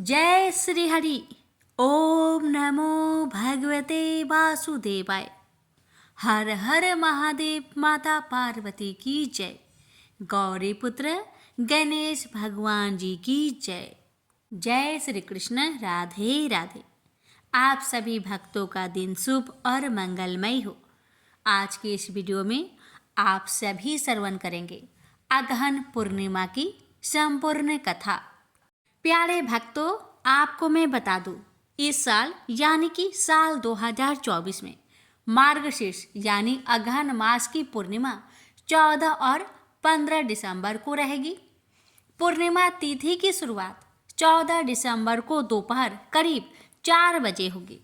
जय श्री हरि। ओम नमो भगवते वासुदेवाय। हर हर महादेव। माता पार्वती की जय। गौरी पुत्र गणेश भगवान जी की जय। जय श्री कृष्ण। राधे राधे। आप सभी भक्तों का दिन शुभ और मंगलमय हो। आज के इस वीडियो में आप सभी श्रवण करेंगे अगहन पूर्णिमा की संपूर्ण कथा। प्यारे भक्तों, आपको मैं बता दूं, इस साल यानी कि साल 2024 में मार्गशीर्ष यानी अगहन मास की पूर्णिमा 14 और 15 दिसंबर को रहेगी। पूर्णिमा तिथि की शुरुआत 14 दिसंबर को दोपहर करीब 4 बजे होगी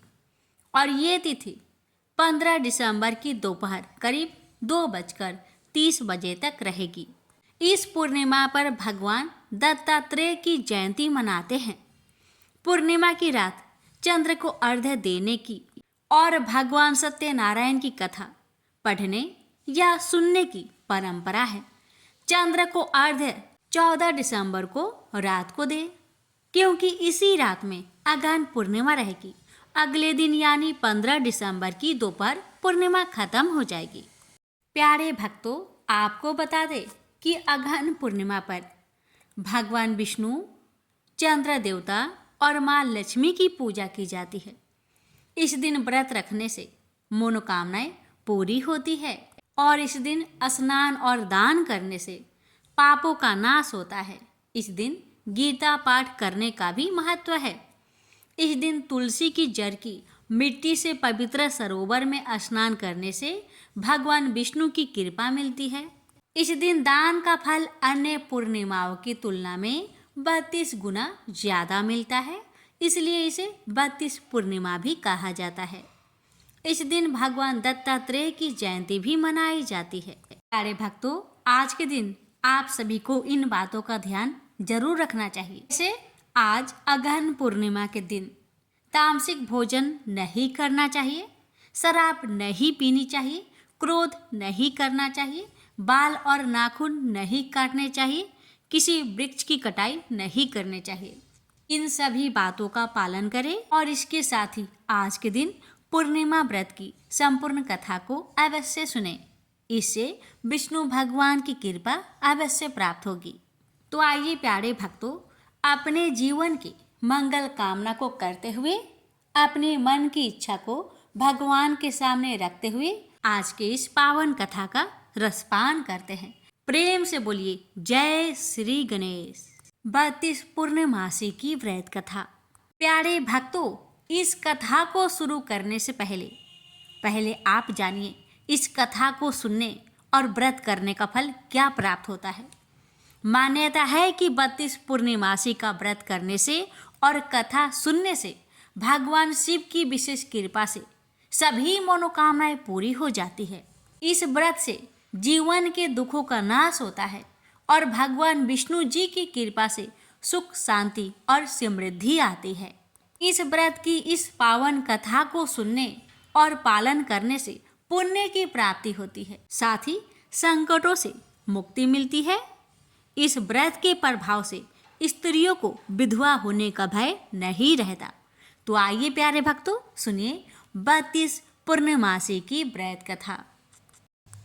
और ये तिथि 15 दिसंबर की दोपहर करीब 2:30 बजे तक रहेगी। इस पूर्णिमा पर भगवान दत्तात्रेय की जयंती मनाते हैं। पूर्णिमा की रात चंद्र को अर्घ्य देने की और भगवान सत्यनारायण की कथा पढ़ने या सुनने की परंपरा है। चंद्र को अर्घ्य 14 दिसंबर को रात को दे, क्योंकि इसी रात में अगहन पूर्णिमा रहेगी। अगले दिन यानी 15 दिसंबर की दोपहर पूर्णिमा खत्म हो जाएगी। प्यारे भक्तों, आपको बता दें कि अगहन पूर्णिमा पर भगवान विष्णु, चंद्र देवता और माँ लक्ष्मी की पूजा की जाती है। इस दिन व्रत रखने से मनोकामनाएं पूरी होती है और इस दिन स्नान और दान करने से पापों का नाश होता है। इस दिन गीता पाठ करने का भी महत्व है। इस दिन तुलसी की जड़ की मिट्टी से पवित्र सरोवर में स्नान करने से भगवान विष्णु की कृपा मिलती है। इस दिन दान का फल अन्य पूर्णिमाओं की तुलना में 32 गुना ज्यादा मिलता है, इसलिए इसे 32 पूर्णिमा भी कहा जाता है। इस दिन भगवान दत्तात्रेय की जयंती भी मनाई जाती है। प्यारे भक्तों, आज के दिन आप सभी को इन बातों का ध्यान जरूर रखना चाहिए। जैसे आज अगहन पूर्णिमा के दिन तामसिक भोजन नहीं करना चाहिए, शराब नहीं पीनी चाहिए, क्रोध नहीं करना चाहिए, बाल और नाखून नहीं काटने चाहिए, किसी वृक्ष की कटाई नहीं करनी चाहिए। इन सभी बातों का पालन करें और इसके साथ ही आज के दिन पूर्णिमा व्रत की संपूर्ण कथा को अवश्य सुने। इससे विष्णु भगवान की कृपा अवश्य प्राप्त होगी। तो आइए प्यारे भक्तों, अपने जीवन की मंगल कामना को करते हुए अपने मन की इच्छा को भगवान के सामने रखते हुए आज के इस पावन कथा का रसपान करते हैं। प्रेम से बोलिए जय श्री गणेश। 32 पूर्णमासी की व्रत कथा। प्यारे भक्तों, इस कथा को शुरू करने से पहले आप जानिए इस कथा को सुनने और व्रत करने का फल क्या प्राप्त होता है। मान्यता है कि 32 पूर्णिमासी का व्रत करने से और कथा सुनने से भगवान शिव की विशेष कृपा से सभी मनोकामनाएं पूरी हो जाती है। इस व्रत से जीवन के दुखों का नाश होता है और भगवान विष्णु जी की कृपा से सुख, शांति और समृद्धि आती है। इस व्रत की इस पावन कथा को सुनने और पालन करने से पुण्य की प्राप्ति होती है, साथ ही संकटों से मुक्ति मिलती है। इस व्रत के प्रभाव से स्त्रियों को विधवा होने का भय नहीं रहता। तो आइए प्यारे भक्तों, सुनिए 32 पूर्णमासी की व्रत कथा।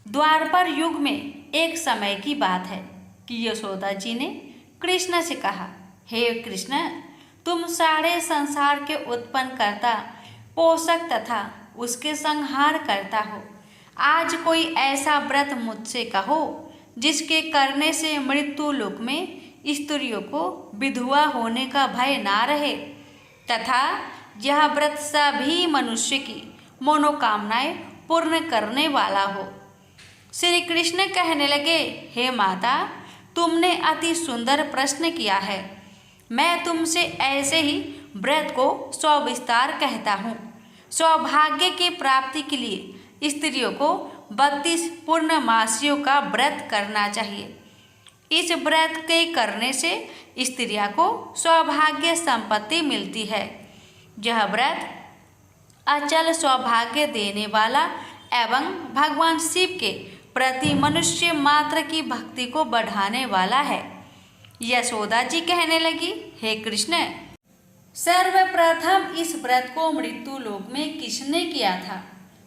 द्वापर युग में एक समय की बात है कि यशोदा जी ने कृष्ण से कहा, हे कृष्ण, तुम सारे संसार के उत्पन्न करता, पोषक तथा उसके संहार करता हो। आज कोई ऐसा व्रत मुझसे कहो जिसके करने से मृत्यु लोक में स्त्रियों को विधवा होने का भय ना रहे तथा यह व्रत सभी मनुष्य की मनोकामनाएं पूर्ण करने वाला हो। श्री कृष्ण कहने लगे, हे माता, तुमने अति सुंदर प्रश्न किया है। मैं तुमसे ऐसे ही व्रत को सविस्तार कहता हूँ। सौभाग्य की प्राप्ति के लिए स्त्रियों को 32 पूर्णमासियों का व्रत करना चाहिए। इस व्रत के करने से स्त्रियों को सौभाग्य संपत्ति मिलती है। यह व्रत अचल सौभाग्य देने वाला एवं भगवान शिव के प्रति मनुष्य मात्र की भक्ति को बढ़ाने वाला है। यशोदा जी कहने लगी, हे कृष्ण, सर्वप्रथम इस व्रत को मृत्यु लोक में किसने किया था,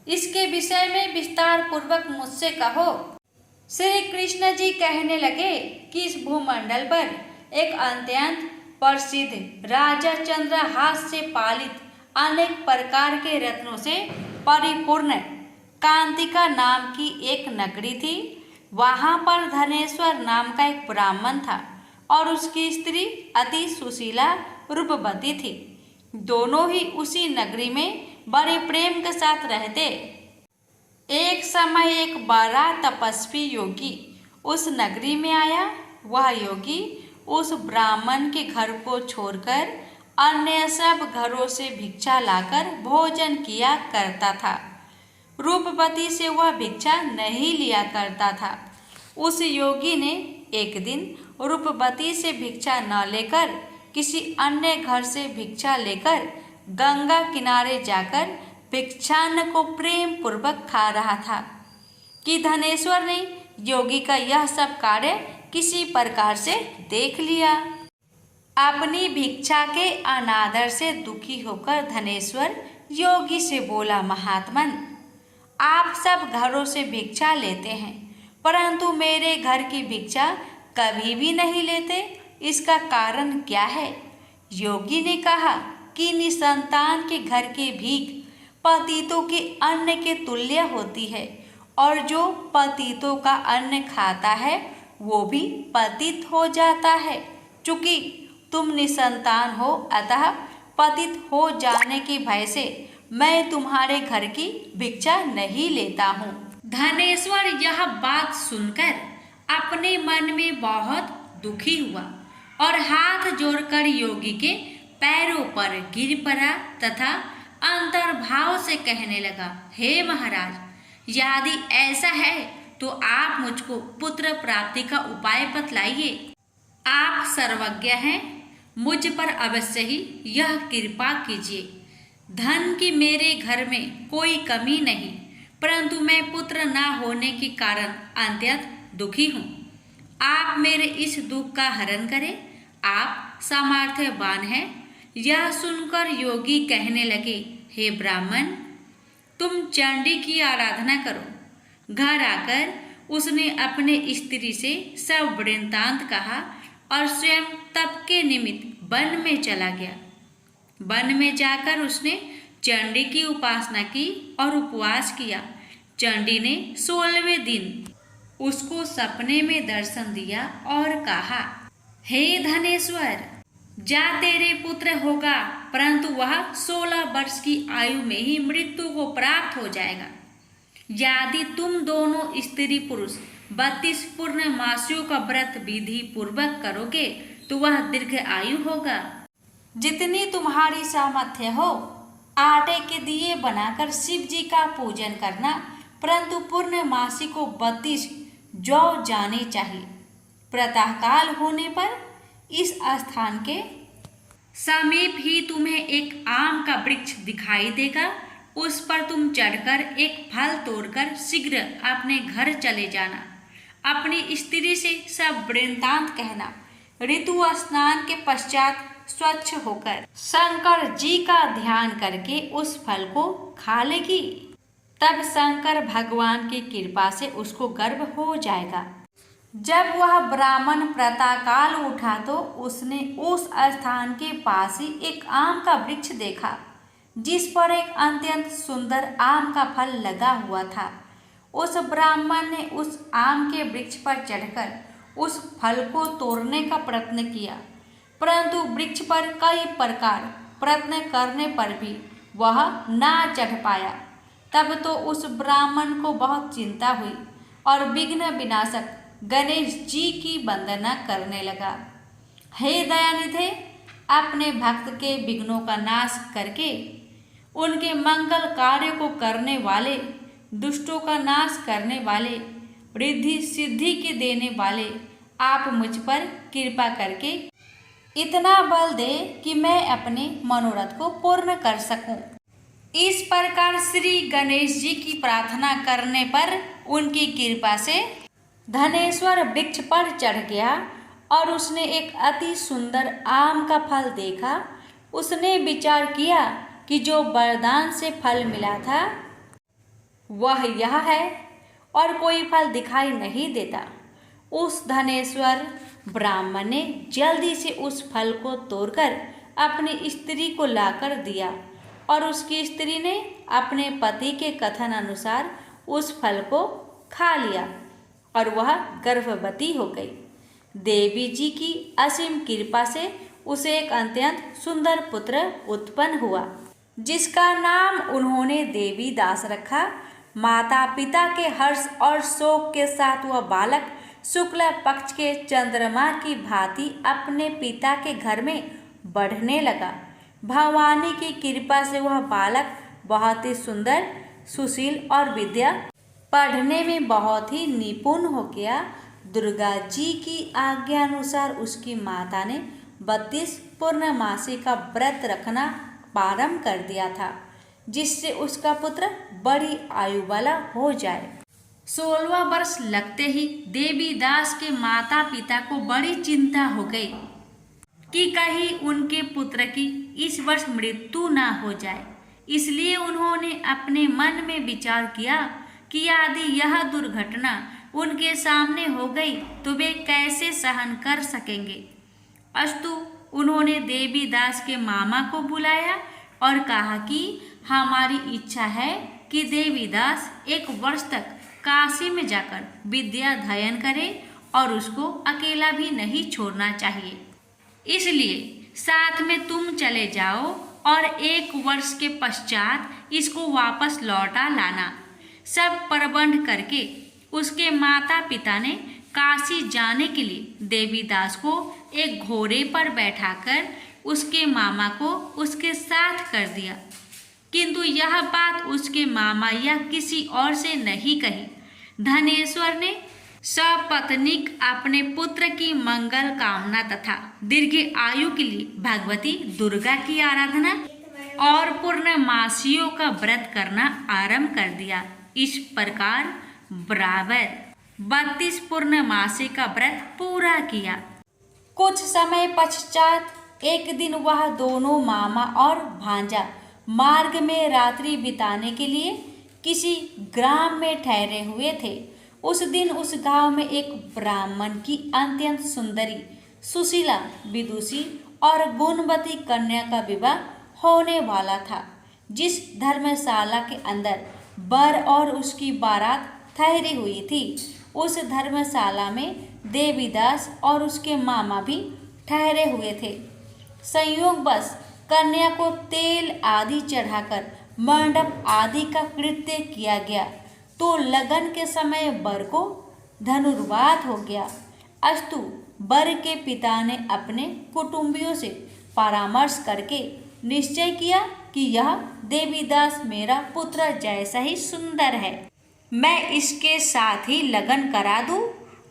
इसके विषय में विस्तार पूर्वक मुझसे कहो। श्री कृष्ण जी कहने लगे कि इस भूमंडल पर एक अत्यंत प्रसिद्ध राजा चंद्रहास से पालित अनेक प्रकार के रत्नों से परिपूर्ण कांतिका नाम की एक नगरी थी। वहां पर धनेश्वर नाम का एक ब्राह्मण था और उसकी स्त्री अति सुशीला रूपवती थी। दोनों ही उसी नगरी में बड़े प्रेम के साथ रहते। एक समय एक बड़ा तपस्वी योगी उस नगरी में आया। वह योगी उस ब्राह्मण के घर को छोड़कर अन्य सब घरों से भिक्षा लाकर भोजन किया करता था। रूपवती से वह भिक्षा नहीं लिया करता था। उस योगी ने एक दिन रूपवती से भिक्षा न लेकर किसी अन्य घर से भिक्षा लेकर गंगा किनारे जाकर भिक्षान्न को प्रेम पूर्वक खा रहा था कि धनेश्वर ने योगी का यह सब कार्य किसी प्रकार से देख लिया। अपनी भिक्षा के अनादर से दुखी होकर धनेश्वर योगी से बोला, महात्मन, आप सब घरों से भिक्षा लेते हैं परंतु मेरे घर की भिक्षा कभी भी नहीं लेते, इसका कारण क्या है? योगी ने कहा कि निसंतान के घर की भीख पतितों के अन्न के तुल्य होती है और जो पतितों का अन्न खाता है वो भी पतित हो जाता है। चूंकि तुम निसंतान हो अतः पतित हो जाने के भय से मैं तुम्हारे घर की भिक्षा नहीं लेता हूँ। धनेश्वर यह बात सुनकर अपने मन में बहुत दुखी हुआ और हाथ जोड़कर योगी के पैरों पर गिर पड़ा तथा अंतर्भाव से कहने लगा, हे महाराज, यदि ऐसा है तो आप मुझको पुत्र प्राप्ति का उपाय बतलाइए। आप सर्वज्ञ हैं, मुझ पर अवश्य ही यह कृपा कीजिए। धन की मेरे घर में कोई कमी नहीं परंतु मैं पुत्र न होने के कारण अत्यंत दुखी हूँ। आप मेरे इस दुख का हरण करें, आप सामर्थ्यवान हैं। यह सुनकर योगी कहने लगे, हे ब्राह्मण, तुम चंडी की आराधना करो। घर आकर उसने अपने स्त्री से सब वृत्तांत कहा और स्वयं तप के निमित्त वन में चला गया। वन में जाकर उसने चंडी की उपासना की और उपवास किया। चंडी ने 16वें दिन उसको सपने में दर्शन दिया और कहा, हे धनेश्वर, जा तेरे पुत्र होगा परंतु वह 16 वर्ष की आयु में ही मृत्यु को प्राप्त हो जाएगा। यदि तुम दोनों स्त्री पुरुष 32 पूर्णमासियों का व्रत विधि पूर्वक करोगे तो वह दीर्घ आयु होगा। जितनी तुम्हारी सामर्थ्य हो आटे के दिए बनाकर शिव जी का पूजन करना, परंतु पूर्णमासी को 32 जौ जाने चाहिए। प्रातःकाल होने पर इस स्थान के समीप ही तुम्हें एक आम का वृक्ष दिखाई देगा। उस पर तुम चढ़कर एक फल तोड़कर शीघ्र अपने घर चले जाना। अपनी स्त्री से सब वृत्तांत कहना। ऋतु स्नान के पश्चात स्वच्छ होकर शंकर जी का ध्यान करके उस फल को खा लेगी। तब शंकर भगवान की कृपा से उसको गर्भ हो जाएगा। जब वह ब्राह्मण प्रातःकाल उठा तो उसने उस स्थान के पास ही एक आम का वृक्ष देखा जिस पर एक अत्यंत सुंदर आम का फल लगा हुआ था। उस ब्राह्मण ने उस आम के वृक्ष पर चढ़कर उस फल को तोड़ने का प्रयत्न किया, परंतु वृक्ष पर कई प्रकार प्रयत्न करने पर भी वह ना चढ़ पाया। तब तो उस ब्राह्मण को बहुत चिंता हुई और विघ्न विनाशक गणेश जी की वंदना करने लगा। हे दयानिधे, अपने भक्त के विघ्नों का नाश करके उनके मंगल कार्य को करने वाले, दुष्टों का नाश करने वाले, रिद्धि सिद्धि के देने वाले, आप मुझ पर कृपा करके इतना बल दे कि मैं अपने मनोरथ को पूर्ण कर सकूं। इस प्रकार श्री गणेश जी की प्रार्थना करने पर उनकी कृपा से धनेश्वर वृक्ष पर चढ़ गया और उसने एक अति सुंदर आम का फल देखा। उसने विचार किया कि जो वरदान से फल मिला था वह यह है और कोई फल दिखाई नहीं देता। उस धनेश्वर ब्राह्मण ने जल्दी से उस फल को तोड़कर अपनी स्त्री को लाकर दिया और उसकी स्त्री ने अपने पति के कथन अनुसार उस फल को खा लिया और वह गर्भवती हो गई। देवी जी की असीम कृपा से उसे एक अत्यंत सुंदर पुत्र उत्पन्न हुआ, जिसका नाम उन्होंने देवी दास रखा। माता पिता के हर्ष और शोक के साथ वह बालक शुक्ल पक्ष के चंद्रमा की भांति अपने पिता के घर में बढ़ने लगा। भवानी की कृपा से वह बालक बहुत ही सुंदर, सुशील और विद्या पढ़ने में बहुत ही निपुण हो गया। दुर्गा जी की आज्ञा अनुसार उसकी माता ने 32 पूर्णमासी का व्रत रखना प्रारंभ कर दिया था, जिससे उसका पुत्र बड़ी आयु वाला हो जाए। 16वां वर्ष लगते ही देवी दास के माता पिता को बड़ी चिंता हो गई कि कहीं उनके पुत्र की इस वर्ष मृत्यु ना हो जाए। इसलिए उन्होंने अपने मन में विचार किया कि यदि यह दुर्घटना उनके सामने हो गई तो वे कैसे सहन कर सकेंगे। अस्तु उन्होंने देवी दास के मामा को बुलाया और कहा कि हमारी इच्छा है कि देवी दास 1 वर्ष तक काशी में जाकर विद्या अध्ययन करे और उसको अकेला भी नहीं छोड़ना चाहिए। इसलिए साथ में तुम चले जाओ और 1 वर्ष के पश्चात इसको वापस लौटा लाना। सब प्रबंध करके उसके माता पिता ने काशी जाने के लिए देवी दास को एक घोड़े पर बैठाकर उसके मामा को उसके साथ कर दिया। किंतु यह बात उसके मामा या किसी और से नहीं कही। धनेश्वर ने सपत्नीक अपने पुत्र की मंगल कामना तथा दीर्घ आयु के लिए भगवती दुर्गा की आराधना और पूर्णमासियों का व्रत करना आरंभ कर दिया। इस प्रकार बराबर 32 पूर्णमासी का व्रत पूरा किया। कुछ समय पश्चात एक दिन वह दोनों मामा और भांजा मार्ग में रात्रि बिताने के लिए किसी ग्राम में ठहरे हुए थे। उस दिन उस गांव में एक ब्राह्मण की अत्यंत सुंदरी, सुशीला, विदुषी और गुणवती कन्या का विवाह होने वाला था। जिस धर्मशाला के अंदर वर और उसकी बारात ठहरी हुई थी, उस धर्मशाला में देवीदास और उसके मामा भी ठहरे हुए थे। संयोगवश कन्या को तेल आदि चढ़ाकर मंडप आदि का कृत्य किया गया तो लगन के समय वर को धनुर्वात हो गया। अस्तु वर के पिता ने अपने कुटुंबियों से परामर्श करके निश्चय किया कि यह देवीदास मेरा पुत्र जैसा ही सुंदर है, मैं इसके साथ ही लगन करा दूं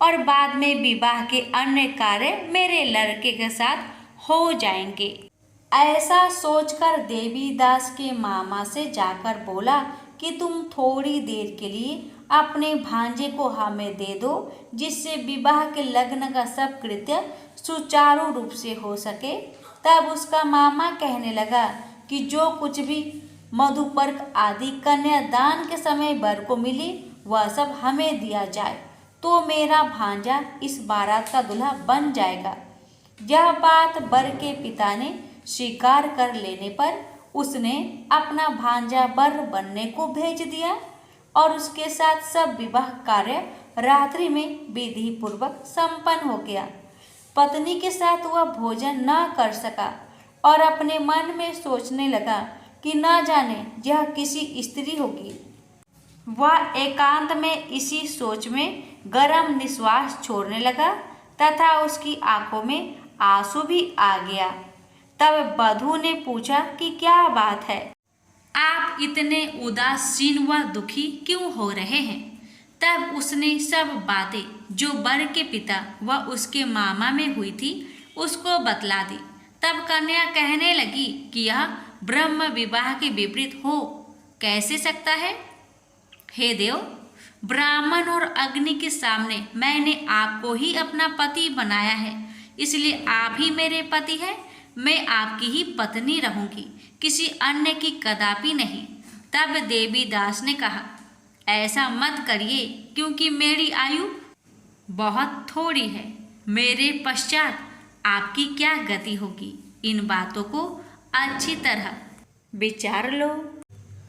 और बाद में विवाह के अन्य कार्य मेरे लड़के के साथ हो जाएंगे। ऐसा सोचकर देवीदास के मामा से जाकर बोला कि तुम थोड़ी देर के लिए अपने भांजे को हमें दे दो, जिससे विवाह के लग्न का सब कृत्य सुचारू रूप से हो सके। तब उसका मामा कहने लगा कि जो कुछ भी मधुपर्क आदि कन्यादान के समय वर को मिली वह सब हमें दिया जाए तो मेरा भांजा इस बारात का दूल्हा बन जाएगा। यह बात वर के पिता ने स्वीकार कर लेने पर उसने अपना भांजा वर बनने को भेज दिया और उसके साथ सब विवाह कार्य रात्रि में विधि पूर्वक संपन्न हो गया। पत्नी के साथ वह भोजन न कर सका और अपने मन में सोचने लगा कि न जाने यह किसी स्त्री होगी। वह एकांत में इसी सोच में गरम निश्वास छोड़ने लगा तथा उसकी आंखों में आंसू भी आ गया। तब वधू ने पूछा कि क्या बात है, आप इतने उदासीन व दुखी क्यों हो रहे हैं। तब उसने सब बातें जो वर के पिता व उसके मामा में हुई थी उसको बतला दी। तब कन्या कहने लगी कि यह ब्रह्म विवाह के विपरीत हो कैसे सकता है। हे देव, ब्राह्मण और अग्नि के सामने मैंने आपको ही अपना पति बनाया है, इसलिए आप ही मेरे पति हैं। मैं आपकी ही पत्नी रहूंगी, किसी अन्य की कदापि नहीं। तब देवीदास ने कहा, ऐसा मत करिए, क्योंकि मेरी आयु बहुत थोड़ी है। मेरे पश्चात आपकी क्या गति होगी, इन बातों को अच्छी तरह विचार लो।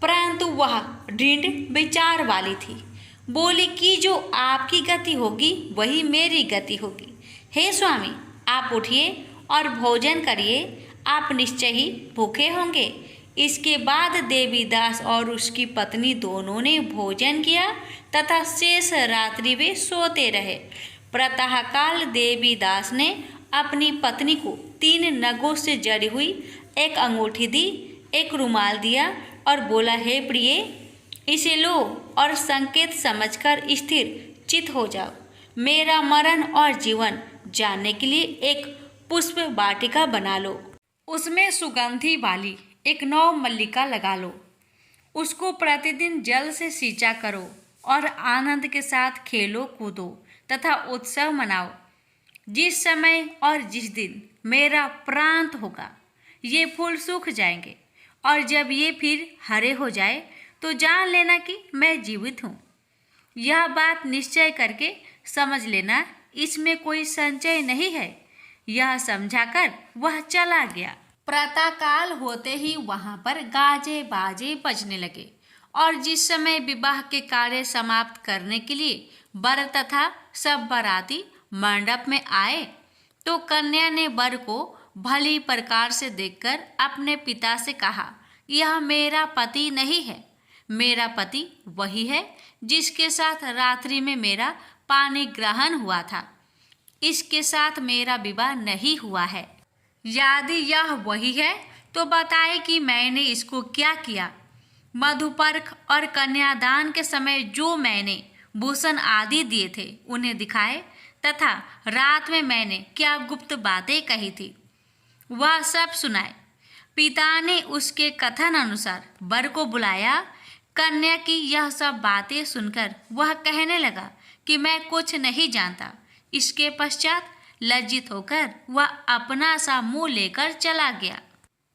परंतु वह दृढ़ विचार वाली थी। बोली कि जो आपकी गति होगी वही मेरी गति होगी। हे स्वामी, आप उठिए और भोजन करिए, आप निश्चय ही भूखे होंगे। इसके बाद देवीदास और उसकी पत्नी दोनों ने भोजन किया तथा शेष रात्रि वे सोते रहे। प्रातःकाल देवीदास ने अपनी पत्नी को 3 नगों से जड़ी हुई एक अंगूठी दी, एक रुमाल दिया और बोला, हे प्रिय, इसे लो और संकेत समझकर स्थिर चित हो जाओ। मेरा मरण और जीवन जानने के लिए एक पुष्प वाटिका बना लो। उसमें सुगंधी वाली एक नौ मल्लिका लगा लो। उसको प्रतिदिन जल से सींचा करो और आनंद के साथ खेलो कूदो तथा उत्सव मनाओ। जिस समय और जिस दिन मेरा प्रांत होगा, ये फूल सूख जाएंगे और जब ये फिर हरे हो जाए तो जान लेना कि मैं जीवित हूँ। यह बात निश्चय करके समझ लेना, इसमें कोई संचय नहीं है। यह समझाकर वह चला गया। प्रातःकाल होते ही वहाँ पर गाजे बाजे बजने लगे और जिस समय विवाह के कार्य समाप्त करने के लिए वर तथा सब बाराती मंडप में आए, तो कन्या ने वर को भली प्रकार से देखकर अपने पिता से कहा, यह मेरा पति नहीं है। मेरा पति वही है जिसके साथ रात्रि में मेरा पानी ग्रहण हुआ था। इसके साथ मेरा विवाह नहीं हुआ है। यदि यह वही है तो बताए कि मैंने इसको क्या किया। मधुपर्क और कन्यादान के समय जो मैंने भूषण आदि दिए थे उन्हें दिखाए तथा रात में मैंने क्या गुप्त बातें कही थी वह सब सुनाए। पिता ने उसके कथन अनुसार वर को बुलाया। कन्या की यह सब बातें सुनकर वह कहने लगा कि मैं कुछ नहीं जानता। इसके पश्चात लज्जित होकर वह अपना सा मुंह लेकर चला गया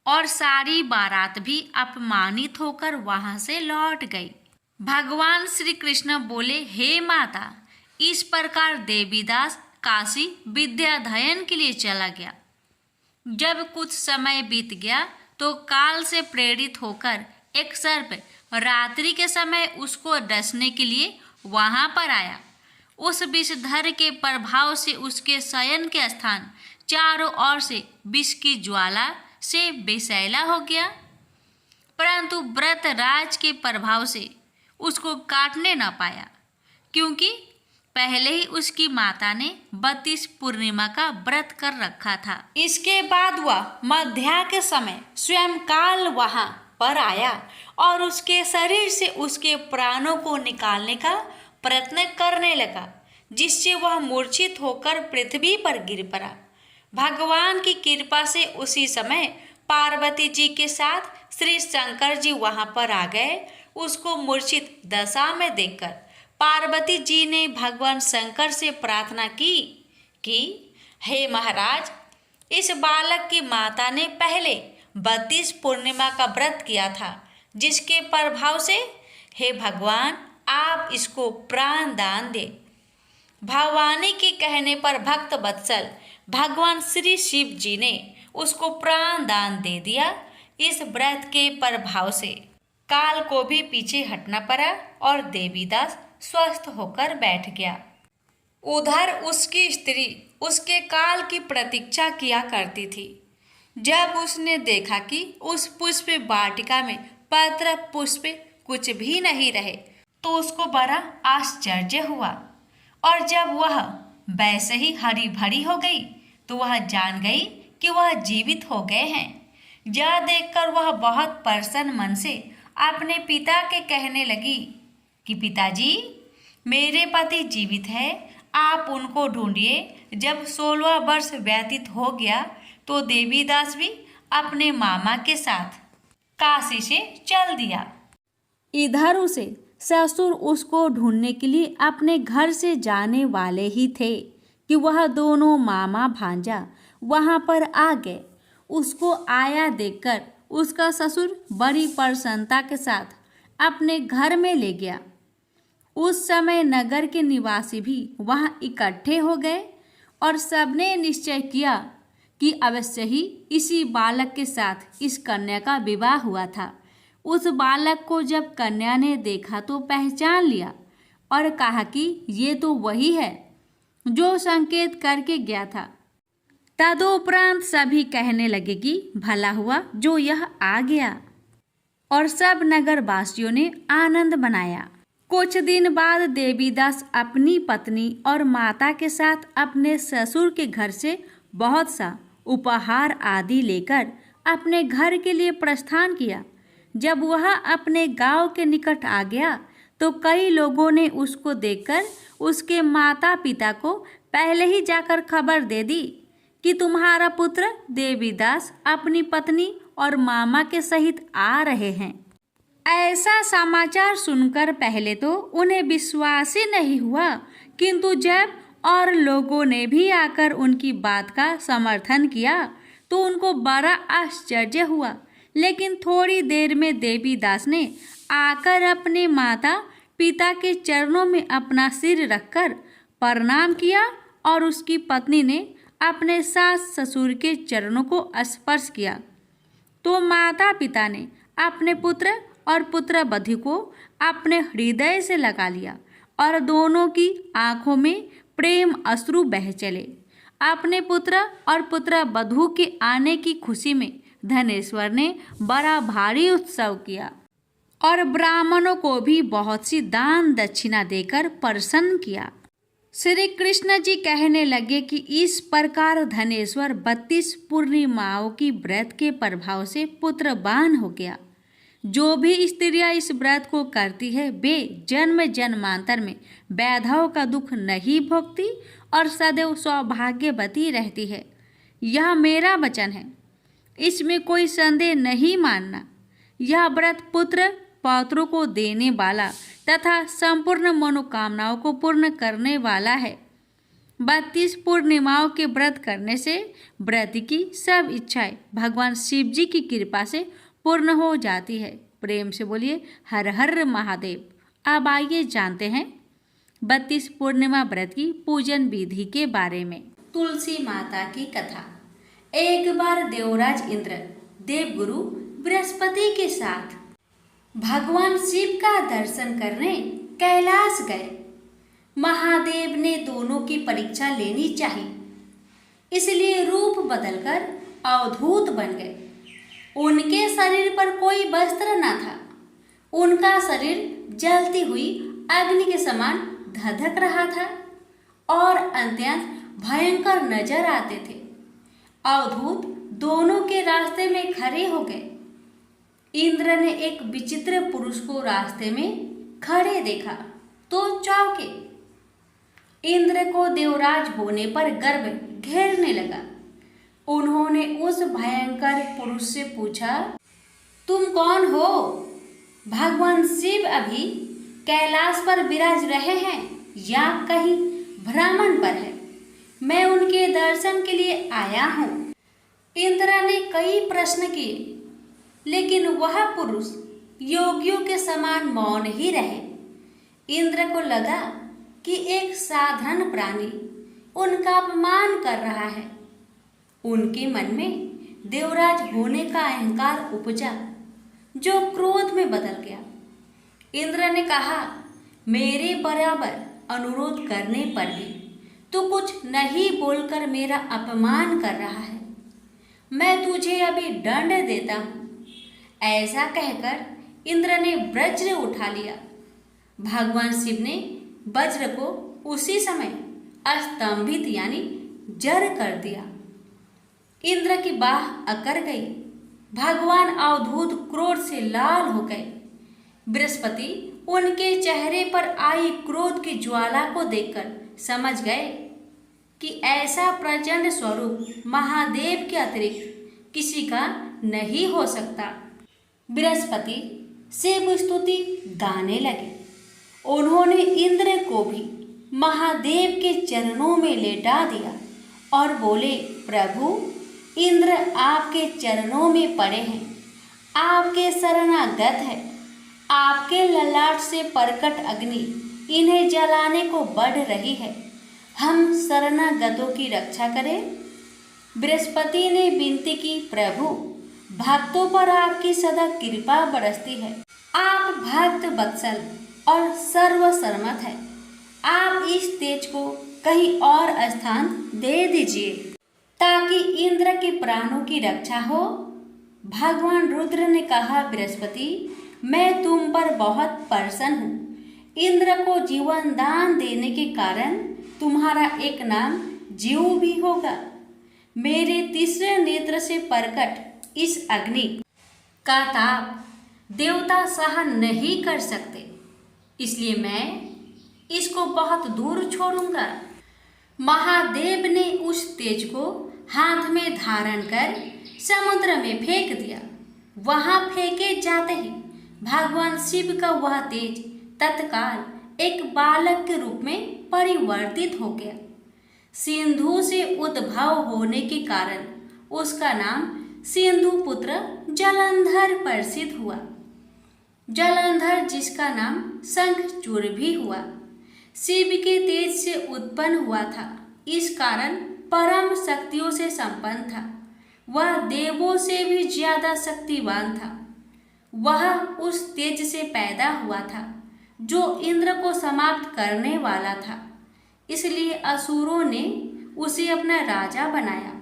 और सारी बारात भी अपमानित होकर वहां से लौट गई। भगवान श्री कृष्ण बोले, हे माता, इस प्रकार देवीदास काशी विद्याध्ययन के लिए चला गया। जब कुछ समय बीत गया तो काल से प्रेरित होकर एक सर्प रात्रि के समय उसको डसने के लिए वहां पर आया। उस विषधर के प्रभाव से उसके शयन के स्थान चारों ओर से विष की ज्वाला से बेसैला हो गया, परंतु व्रत राज के प्रभाव से उसको काटने न पाया, क्योंकि पहले ही उसकी माता ने 32 पूर्णिमा का व्रत कर रखा था। इसके बाद वह मध्या के समय स्वयं काल वहां पर आया और उसके शरीर से उसके प्राणों को निकालने का प्रयत्न करने लगा, जिससे वह मूर्छित होकर पृथ्वी पर गिर पड़ा। भगवान की कृपा से उसी समय पार्वती जी के साथ श्री शंकर जी वहां पर आ गए। उसको मूर्छित दशा में देखकर पार्वती जी ने भगवान शंकर से प्रार्थना की कि हे महाराज, इस बालक की माता ने पहले 32 पूर्णिमा का व्रत किया था, जिसके प्रभाव से हे भगवान आप इसको प्राण दान दे। भवानी के कहने पर भक्त वत्सल भगवान श्री शिव जी ने उसको प्राण दान दे दिया। इस व्रत के प्रभाव से काल को भी पीछे हटना पड़ा और देवीदास स्वस्थ होकर बैठ गया। उधर उसकी स्त्री उसके काल की प्रतीक्षा किया करती थी। जब उसने देखा कि उस पुष्प वाटिका में पत्र पुष्प कुछ भी नहीं रहे, तो उसको बड़ा आश्चर्य हुआ और जब वह वैसे ही हरी भरी हो गई तो वह जान गई कि वह जीवित हो गए हैं। यह देखकर वह बहुत प्रसन्न मन से अपने पिता के कहने लगी कि पिताजी, मेरे पति जीवित है, आप उनको ढूंढिए। जब 16 वर्ष व्यतीत हो गया तो देवीदास भी अपने मामा के साथ काशी से चल दिया। इधर उसे ससुर उसको ढूंढने के लिए अपने घर से जाने वाले ही थे कि वह दोनों मामा भांजा वहां पर आ गए। उसको आया देखकर उसका ससुर बड़ी प्रसन्नता के साथ अपने घर में ले गया। उस समय नगर के निवासी भी वहाँ इकट्ठे हो गए और सबने निश्चय किया कि अवश्य ही इसी बालक के साथ इस कन्या का विवाह हुआ था। उस बालक को जब कन्या ने देखा तो पहचान लिया और कहा कि ये तो वही है जो संकेत करके गया था। तदुपरांत सभी कहने लगे कि भला हुआ जो यह आ गया, और सब नगरवासियों ने आनंद मनाया। कुछ दिन बाद देवीदास अपनी पत्नी और माता के साथ अपने ससुर के घर से बहुत सा उपहार आदि लेकर अपने घर के लिए प्रस्थान किया। जब वह अपने गांव के निकट आ गया तो कई लोगों ने उसको देखकर उसके माता पिता को पहले ही जाकर खबर दे दी कि तुम्हारा पुत्र देवीदास अपनी पत्नी और मामा के सहित आ रहे हैं। ऐसा समाचार सुनकर पहले तो उन्हें विश्वास ही नहीं हुआ, किंतु जब और लोगों ने भी आकर उनकी बात का समर्थन किया तो उनको बड़ा आश्चर्य हुआ। लेकिन थोड़ी देर में देवीदास ने आकर अपने माता पिता के चरणों में अपना सिर रखकर प्रणाम किया और उसकी पत्नी ने अपने सास ससुर के चरणों को स्पर्श किया तो माता पिता ने अपने पुत्र और पुत्रवधू को अपने हृदय से लगा लिया और दोनों की आंखों में प्रेम अश्रु बह चले। अपने पुत्र और पुत्रवधू के आने की खुशी में धनेश्वर ने बड़ा भारी उत्सव किया और ब्राह्मणों को भी बहुत सी दान दक्षिणा देकर प्रसन्न किया। श्री कृष्ण जी कहने लगे कि इस प्रकार धनेश्वर 32 पूर्णिमाओं की व्रत के प्रभाव से पुत्रवान हो गया। जो भी स्त्रियां इस व्रत को करती है वे जन्म जन्मांतर में वैधव का दुख नहीं भोगती और सदैव सौभाग्यवती रहती है। यह मेरा वचन है, इसमें कोई संदेह नहीं मानना। यह व्रत पुत्र पौत्रों को देने वाला तथा संपूर्ण मनोकामनाओं को पूर्ण करने वाला है। 32 पूर्णिमाओं के व्रत करने से व्रत की सब इच्छाएं भगवान शिव जी की कृपा से पूर्ण हो जाती है। प्रेम से बोलिए हर हर महादेव। अब आइए जानते हैं 32 पूर्णिमा व्रत की पूजन विधि के बारे में। तुलसी माता की कथा। एक बार देवराज इंद्र देवगुरु बृहस्पति के साथ भगवान शिव का दर्शन करने कैलाश गए। महादेव ने दोनों की परीक्षा लेनी चाहिए, इसलिए रूप बदलकर अवधूत बन गए। उनके शरीर पर कोई वस्त्र न था। उनका शरीर जलती हुई अग्नि के समान धधक रहा था और अत्यंत भयंकर नजर आते थे। अवधूत दोनों के रास्ते में खड़े हो गए। इंद्र ने एक विचित्र पुरुष को रास्ते में खड़े देखा तो चौंके। इंद्र को देवराज होने पर गर्व घेरने लगा। उन्होंने उस भयंकर पुरुष से पूछा, तुम कौन हो? भगवान शिव अभी कैलाश पर विराज रहे हैं या कहीं भ्रमण पर है? मैं उनके दर्शन के लिए आया हूँ। इंद्र ने कई प्रश्न किए, लेकिन वह पुरुष योगियों के समान मौन ही रहे। इंद्र को लगा कि एक साधारण प्राणी उनका अपमान कर रहा है। उनके मन में देवराज होने का अहंकार उपजा, जो क्रोध में बदल गया। इंद्र ने कहा, मेरे बराबर अनुरोध करने पर भी तू कुछ नहीं बोलकर मेरा अपमान कर रहा है। मैं तुझे अभी दंड देता हूँ। ऐसा कहकर इंद्र ने वज्र उठा लिया। भगवान शिव ने वज्र को उसी समय स्तंभित यानी जड़ कर दिया। इंद्र की बाह अकड़ गई। भगवान अवधूत क्रोध से लाल हो गए। बृहस्पति उनके चेहरे पर आई क्रोध की ज्वाला को देखकर समझ गए कि ऐसा प्रचंड स्वरूप महादेव के अतिरिक्त किसी का नहीं हो सकता। बृहस्पति शिव स्तुति गाने लगे। उन्होंने इंद्र को भी महादेव के चरणों में लेटा दिया और बोले, प्रभु इंद्र आपके चरणों में पड़े हैं, आपके शरणागत है। आपके ललाट से प्रकट अग्नि इन्हें जलाने को बढ़ रही है। हम शरणागतों की रक्षा करें। बृहस्पति ने विनती की, प्रभु भक्तों पर आपकी सदा कृपा बरसती है। आप भक्त वत्सल और सर्वसम्मत है। आप इस तेज को कहीं और स्थान दे दीजिए ताकि इंद्र के प्राणों की रक्षा हो। भगवान रुद्र ने कहा, बृहस्पति मैं तुम पर बहुत प्रसन्न हूँ। इंद्र को जीवन दान देने के कारण तुम्हारा एक नाम जीव भी होगा। मेरे तीसरे नेत्र से प्रकट इस अग्नि का ताप देवता सहन नहीं कर सकते, इसलिए मैं इसको बहुत दूर छोड़ूंगा। महादेव ने उस तेज को हाथ में धारण कर समुद्र में फेंक दिया। वहां फेंके जाते ही भगवान शिव का वह तेज तत्काल एक बालक के रूप में परिवर्तित हो गया। सिंधु से उद्भव होने के कारण उसका नाम सिंधु पुत्र जलंधर प्रसिद्ध हुआ। जलंधर जिसका नाम शंखचूड़ भी हुआ, शिव के तेज से उत्पन्न हुआ था। इस कारण परम शक्तियों से संपन्न था। वह देवों से भी ज्यादा शक्तिवान था। वह उस तेज से पैदा हुआ था जो इंद्र को समाप्त करने वाला था। इसलिए असुरों ने उसे अपना राजा बनाया।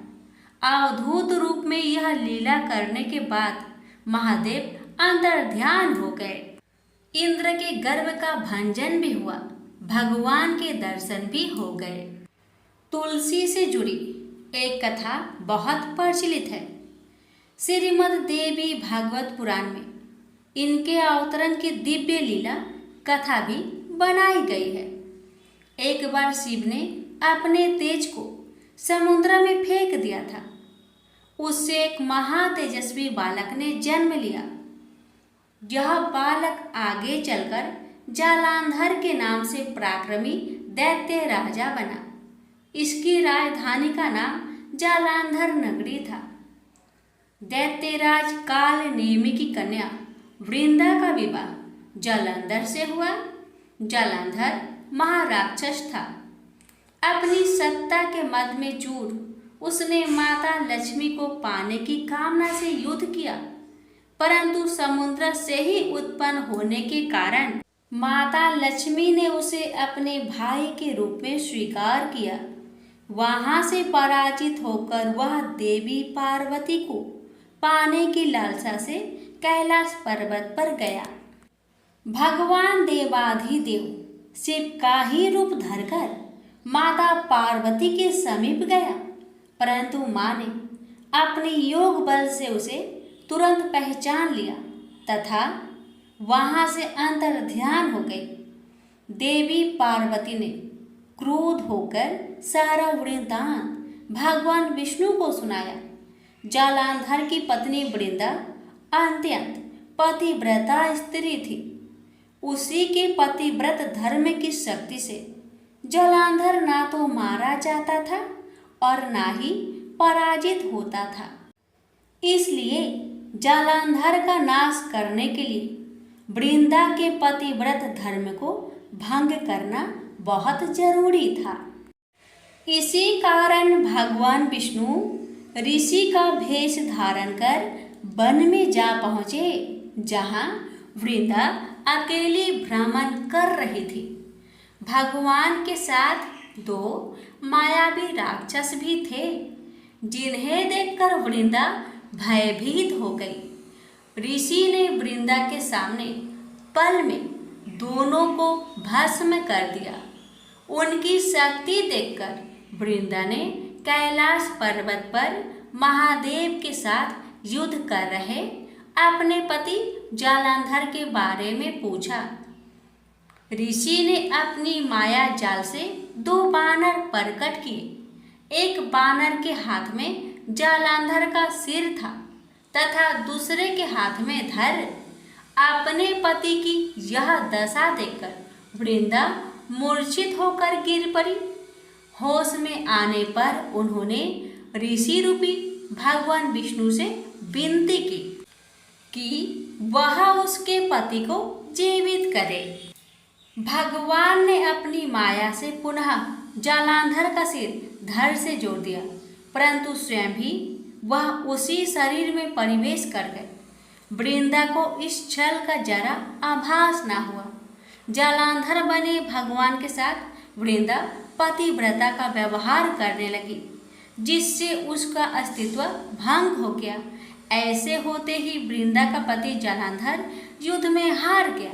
अवधूत रूप में यह लीला करने के बाद महादेव अंतर्ध्यान हो गए। इंद्र के गर्व का भंजन भी हुआ, भगवान के दर्शन भी हो गए। तुलसी से जुड़ी एक कथा बहुत प्रचलित है। श्रीमद् देवी भागवत पुराण में इनके अवतरण की दिव्य लीला कथा भी बनाई गई है। एक बार शिव ने अपने तेज को समुद्र में फेंक दिया था। उससे एक महातेजस्वी बालक ने जन्म लिया। यह बालक आगे चलकर जालांधर के नाम से पराक्रमी दैत्य राजा बना। इसकी राजधानी का नाम जालांधर नगरी था। दैत्यराज काल नेमि की कन्या वृंदा का विवाह जालंधर से हुआ। जालंधर महाराक्षस था। अपनी सत्ता के मद में चूर उसने माता लक्ष्मी को पाने की कामना से युद्ध किया, परंतु समुद्र से ही उत्पन्न होने के कारण माता लक्ष्मी ने उसे अपने भाई के रूप में स्वीकार किया। वहां से पराजित होकर वह देवी पार्वती को पाने की लालसा से कैलाश पर्वत पर गया। भगवान देवाधिदेव शिव का ही रूप धरकर माता पार्वती के समीप गया, परंतु मां ने अपने योग बल से उसे तुरंत पहचान लिया तथा वहां से अंतर्ध्यान हो गई। देवी पार्वती ने क्रोध होकर सारा वृत्तांत भगवान विष्णु को सुनाया। जालंधर की पत्नी वृंदा अत्यंत पतिव्रता स्त्री थी। उसी के पतिव्रत धर्म की शक्ति से जालंधर ना तो मारा जाता था और ना ही पराजित होता था। इसलिए जालंधर का नाश करने के लिए वृंदा के पतिव्रत धर्म को भंग करना बहुत जरूरी था। इसी कारण भगवान विष्णु ऋषि का भेष धारण कर वन में जा पहुँचे, जहाँ वृंदा अकेली भ्रमण कर रही थी। भगवान के साथ दो मायावी राक्षस भी थे, जिन्हें देखकर वृंदा भयभीत हो गई। ऋषि ने वृंदा के सामने पल में दोनों को भस्म कर दिया। उनकी शक्ति देखकर वृंदा ने कैलाश पर्वत पर महादेव के साथ युद्ध कर रहे अपने पति जालंधर के बारे में पूछा। ऋषि ने अपनी माया जाल से दो बानर प्रकट किए। एक बानर के हाथ में जालंधर का सिर था तथा दूसरे के हाथ में धर। अपने पति की यह दशा देखकर वृंदा मूर्छित होकर गिर पड़ी। होश में आने पर उन्होंने ऋषि रूपी भगवान विष्णु से विनती की कि वह उसके पति को जीवित करे। भगवान ने अपनी माया से पुनः जालंधर का सिर धड़ से जोड़ दिया, परंतु स्वयं भी वह उसी शरीर में प्रवेश कर गए। वृंदा को इस छल का जरा आभास न हुआ। जालंधर बने भगवान के साथ वृंदा पतिव्रता का व्यवहार करने लगी, जिससे उसका अस्तित्व भंग हो गया। ऐसे होते ही वृंदा का पति जालंधर युद्ध में हार गया।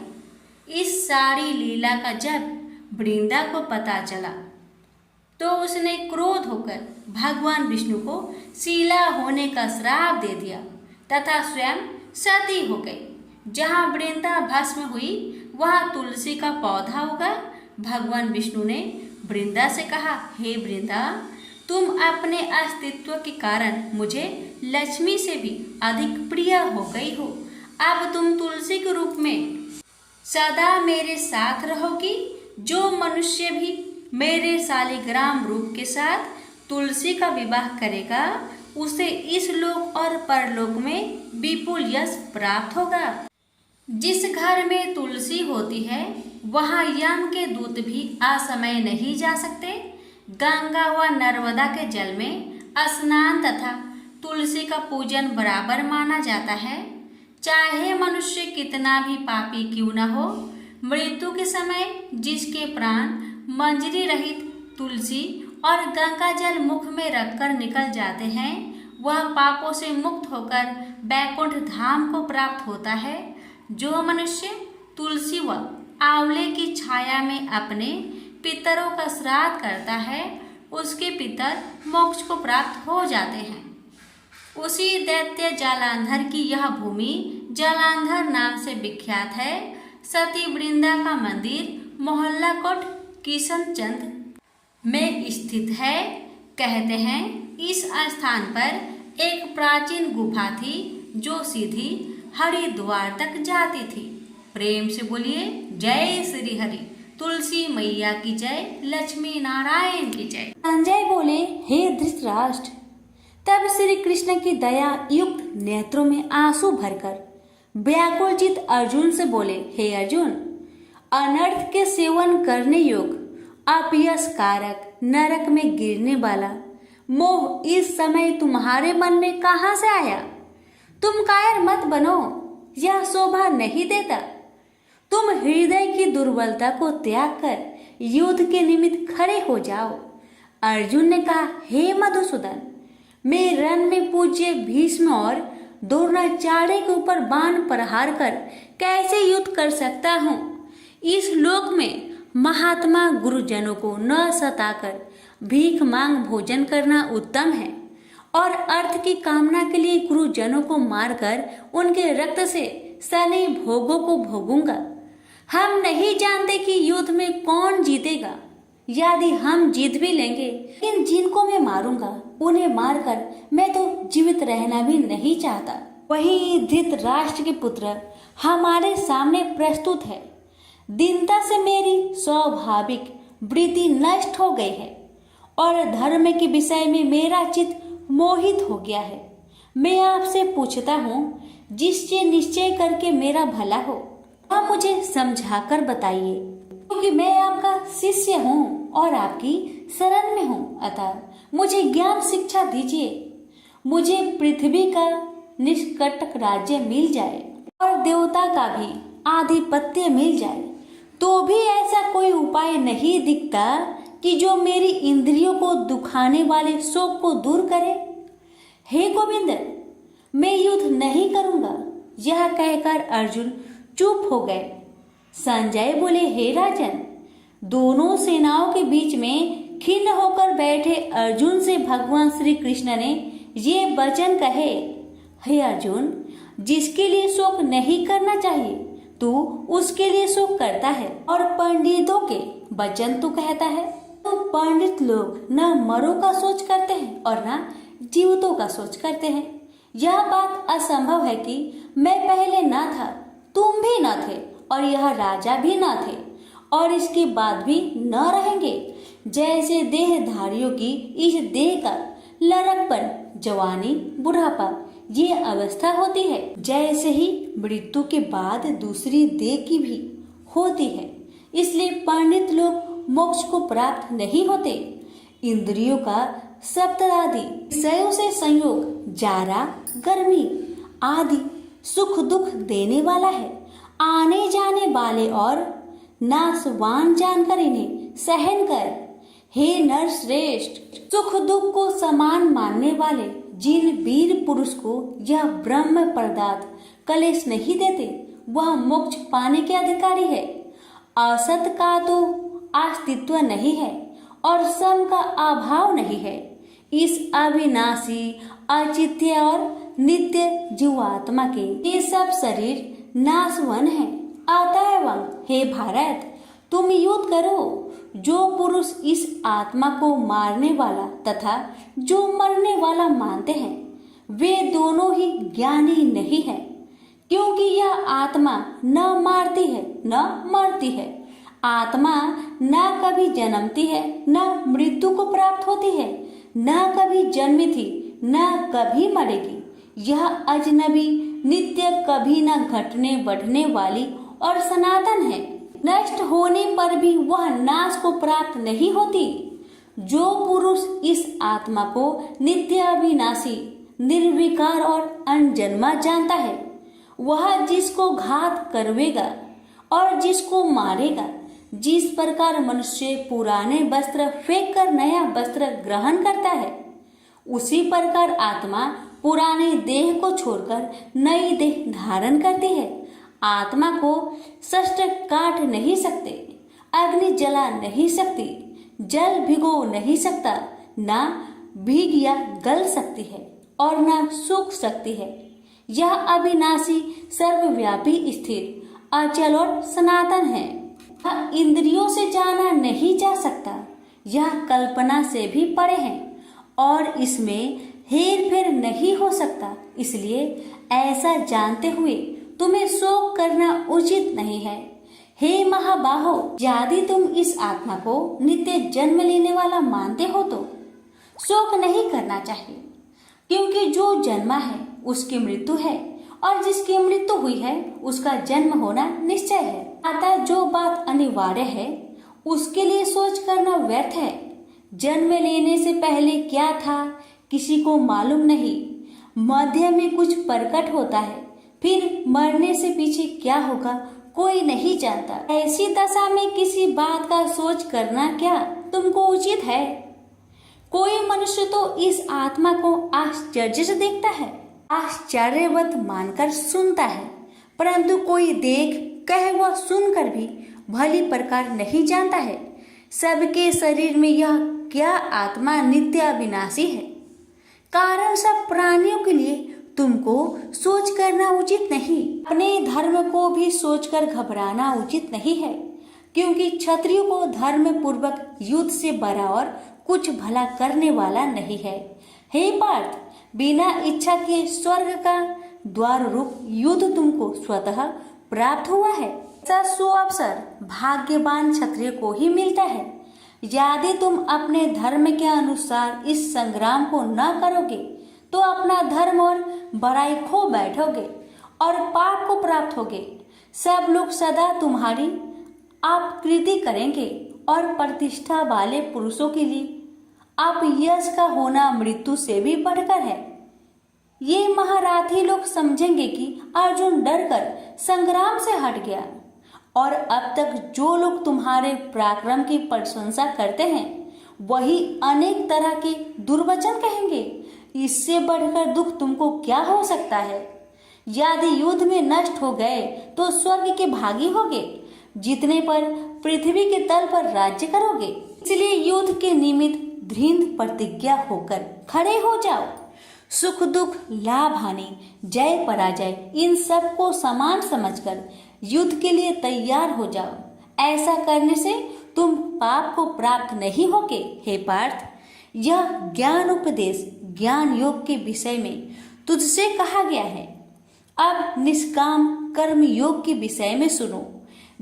इस सारी लीला का जब वृंदा को पता चला तो उसने क्रोध होकर भगवान विष्णु को शीला होने का श्राप दे दिया तथा स्वयं सती हो गई। जहाँ वृंदा भस्म हुई वहाँ तुलसी का पौधा उगा। भगवान विष्णु ने वृंदा से कहा, हे वृंदा, तुम अपने अस्तित्व के कारण मुझे लक्ष्मी से भी अधिक प्रिय हो गई हो। अब तुम तुलसी के रूप में सदा मेरे साथ रहोगी। जो मनुष्य भी मेरे शालिग्राम रूप के साथ तुलसी का विवाह करेगा उसे इस लोक और परलोक में विपुल यश प्राप्त होगा। जिस घर में तुलसी होती है वहाँ यम के दूत भी असमय नहीं जा सकते। गंगा व नर्मदा के जल में स्नान तथा तुलसी का पूजन बराबर माना जाता है। चाहे मनुष्य कितना भी पापी क्यों न हो, मृत्यु के समय जिसके प्राण मंजरी रहित तुलसी और गंगा जल मुख में रखकर निकल जाते हैं, वह पापों से मुक्त होकर बैकुंठ धाम को प्राप्त होता है। जो मनुष्य तुलसी व आंवले की छाया में अपने पितरों का श्राद्ध करता है उसके पितर मोक्ष को प्राप्त हो जाते हैं। उसी दैत्य जालंधर की यह भूमि जालंधर नाम से विख्यात है। सती वृंदा का मंदिर मोहल्ला कोट किशनचंद में स्थित है। कहते हैं इस स्थान पर एक प्राचीन गुफा थी जो सीधी हरिद्वार तक जाती थी। प्रेम से बोलिए जय श्री हरि। तुलसी मैया की जय, लक्ष्मी नारायण की जय। संजय बोले, हे धृतराष्ट्र। तब श्री कृष्ण की दया युक्त नेत्रों में आंसू भरकर व्याकुल चित अर्जुन से बोले, हे अर्जुन, अनर्थ के सेवन करने योग्य अपयश कारक नरक में गिरने वाला मोह इस समय तुम्हारे मन में कहाँ से आया? तुम कायर मत बनो, यह शोभा नहीं देता। तुम हृदय की दुर्बलता को त्याग कर युद्ध के निमित्त खड़े हो जाओ। अर्जुन ने कहा, हे मधुसूदन, मैं रण में पूज्य भीष्म और द्रोणाचार्य के ऊपर बाण प्रहार कर कैसे युद्ध कर सकता हूँ? इस लोक में महात्मा गुरुजनों को न सताकर भीख मांग भोजन करना उत्तम है और अर्थ की कामना के लिए गुरुजनों को मारकर उनके रक्त से सने भोगों को भोगूंगा। हम नहीं जानते कि युद्ध में कौन जीतेगा। यदि हम जीत भी लेंगे, लेकिन जिनको मैं मारूंगा उन्हें मारकर मैं तो जीवित रहना भी नहीं चाहता। वही धृतराष्ट्र के पुत्र हमारे सामने प्रस्तुत है। दीनता से मेरी स्वाभाविक वृत्ति नष्ट हो गई है और धर्म के विषय में मेरा चित्त मोहित हो गया है। मैं आपसे पूछता हूँ, जिससे निश्चय करके मेरा भला हो वह मुझे समझाकर बताइए, क्योंकि मैं आपका शिष्य हूँ और आपकी शरण में हूँ। अतः मुझे ज्ञान शिक्षा दीजिए। मुझे पृथ्वी का निष्कंटक राज्य मिल जाए और देवता का भी आधिपत्य मिल जाए, तो भी ऐसा कोई उपाय नहीं दिखता कि जो मेरी इंद्रियों को दुखाने वाले शोक को दूर करे। हे गोविंद, मैं युद्ध नहीं करूंगा। यह कहकर अर्जुन चुप हो गए। संजय बोले, हे राजन, दोनों सेनाओं के बीच में खिन्न होकर बैठे अर्जुन से भगवान श्री कृष्ण ने ये वचन कहे, हे अर्जुन, जिसके लिए शोक नहीं करना चाहिए तू उसके लिए शोक करता है और पंडितों के वचन तू कहता है। तो पंडित लोग न मरों का सोच करते हैं और न जीवितों का सोच करते हैं। यह बात असंभव है कि मैं पहले न था, तुम भी न थे और यह राजा भी न थे और इसके बाद भी न रहेंगे। जैसे देहधारियों की इस देह का लड़कपन जवानी, बुढ़ापा, ये अवस्था होती है। जैसे ही मृत्यु के बाद दूसरी देह की भी होती है। इसलिए पंडित लोग मोक्ष को प्राप्त नहीं होते। इंद्रियों का सप्तरादि विषयों से संयोग जारा, गर्मी आदि सुख दुख देने वाला है। आने जाने वाले और नाशवान जानकर इन्हें सहन कर। हे नर श्रेष्ठ, सुख दुख को समान मानने वाले जिन वीर पुरुष को यह ब्रह्म पदार्थ कलेश नहीं देते, वह मोक्ष पाने के अधिकारी है। असत का तो अस्तित्व नहीं है और सम का अभाव नहीं है। इस अविनाशी, अचित्य और नित्य जीवात्मा के ये सब शरीर नाशवन है। अतएव हे भारत, तुम युद्ध करो। जो पुरुष इस आत्मा को मारने वाला तथा जो मरने वाला मानते हैं, वे दोनों ही ज्ञानी नहीं है, क्योंकि यह आत्मा न मारती है न मरती है। आत्मा न कभी जन्मती है न मृत्यु को प्राप्त होती है, न कभी जन्मी थी न कभी मरेगी। यह अजनबी, नित्य, कभी न घटने बढ़ने वाली और सनातन है। नष्ट होने पर भी वह नाश को प्राप्त नहीं होती। जो पुरुष इस आत्मा को नित्य, अविनाशी, निर्विकार और अनजन्मा जानता है, वह जिसको घात करवेगा और जिसको मारेगा, जिस प्रकार मनुष्य पुराने वस्त्र फेंक कर नया वस्त्र ग्रहण करता है, उसी प्रकार आत्मा पुराने देह को छोड़कर नई देह धारण करती है। आत्मा को शस्त्र काट नहीं सकते, अग्नि जला नहीं सकती, जल भिगो नहीं सकता, ना भीग या गल सकती है और ना सूख सकती है। यह अविनाशी, सर्वव्यापी, स्थिर, अचल और सनातन है। यह इंद्रियों से जाना नहीं जा सकता। यह कल्पना से भी परे है और इसमें हेर फेर नहीं हो सकता। इसलिए ऐसा जानते हुए तुम्हें शोक करना उचित नहीं है। हे महाबाहो, यदि तुम इस आत्मा को नित्य जन्म लेने वाला मानते हो तो शोक नहीं करना चाहिए, क्योंकि जो जन्मा है उसकी मृत्यु है और जिसकी मृत्यु हुई है उसका जन्म होना निश्चय है। अतः जो बात अनिवार्य है उसके लिए सोच करना व्यर्थ है। जन्म लेने से पहले क्या था किसी को मालूम नहीं। मध्य में कुछ प्रकट होता है, फिर मरने से पीछे क्या होगा कोई नहीं जानता। ऐसी दशा में किसी बात का सोच करना क्या तुमको उचित है? कोई मनुष्य तो इस आत्मा को आश्चर्य से देखता है, आश्चर्यवत मानकर सुनता है, परंतु कोई देख कहे व सुनकर भी भली प्रकार नहीं जानता है सबके शरीर में यह क्या आत्मा नित्य अविनाशी है। कारण सब प्राणियों के लिए तुमको सोच करना उचित नहीं। अपने धर्म को भी सोचकर घबराना उचित नहीं है, क्योंकि क्षत्रियो को धर्म पूर्वक युद्ध से बड़ा और कुछ भला करने वाला नहीं है। हे पार्थ, बिना इच्छा के स्वर्ग का द्वार रूप युद्ध तुमको स्वतः प्राप्त हुआ है। ऐसा सुअवसर भाग्यवान क्षत्रिय को ही मिलता है। यदि तुम अपने धर्म के अनुसार इस संग्राम को न करोगे तो अपना धर्म और बड़ाई खो बैठोगे और पाप को प्राप्त होगे। सब लोग सदा तुम्हारी अपकृति करेंगे और प्रतिष्ठा वाले पुरुषों के लिए अपयश का होना मृत्यु से भी बढ़कर है। ये महारथी लोग समझेंगे कि अर्जुन डरकर संग्राम से हट गया, और अब तक जो लोग तुम्हारे पराक्रम की प्रशंसा करते हैं वही अनेक तरह के दुर्वचन कहेंगे। इससे बढ़कर दुख तुमको क्या हो सकता है? यदि युद्ध में नष्ट हो गए तो स्वर्ग के भागी होगे, जीतने पर पृथ्वी के तल पर राज्य करोगे। इसलिए युद्ध के निमित्त दृढ़ प्रतिज्ञा होकर खड़े हो जाओ। सुख दुख, लाभ हानि, जय पराजय, इन सब को समान समझकर युद्ध के लिए तैयार हो जाओ। ऐसा करने से तुम पाप को प्राप्त नहीं होगे। हे पार्थ, यह ज्ञान उपदेश ज्ञान योग के विषय में तुझसे कहा गया है। अब निष्काम कर्म योग के विषय में सुनो।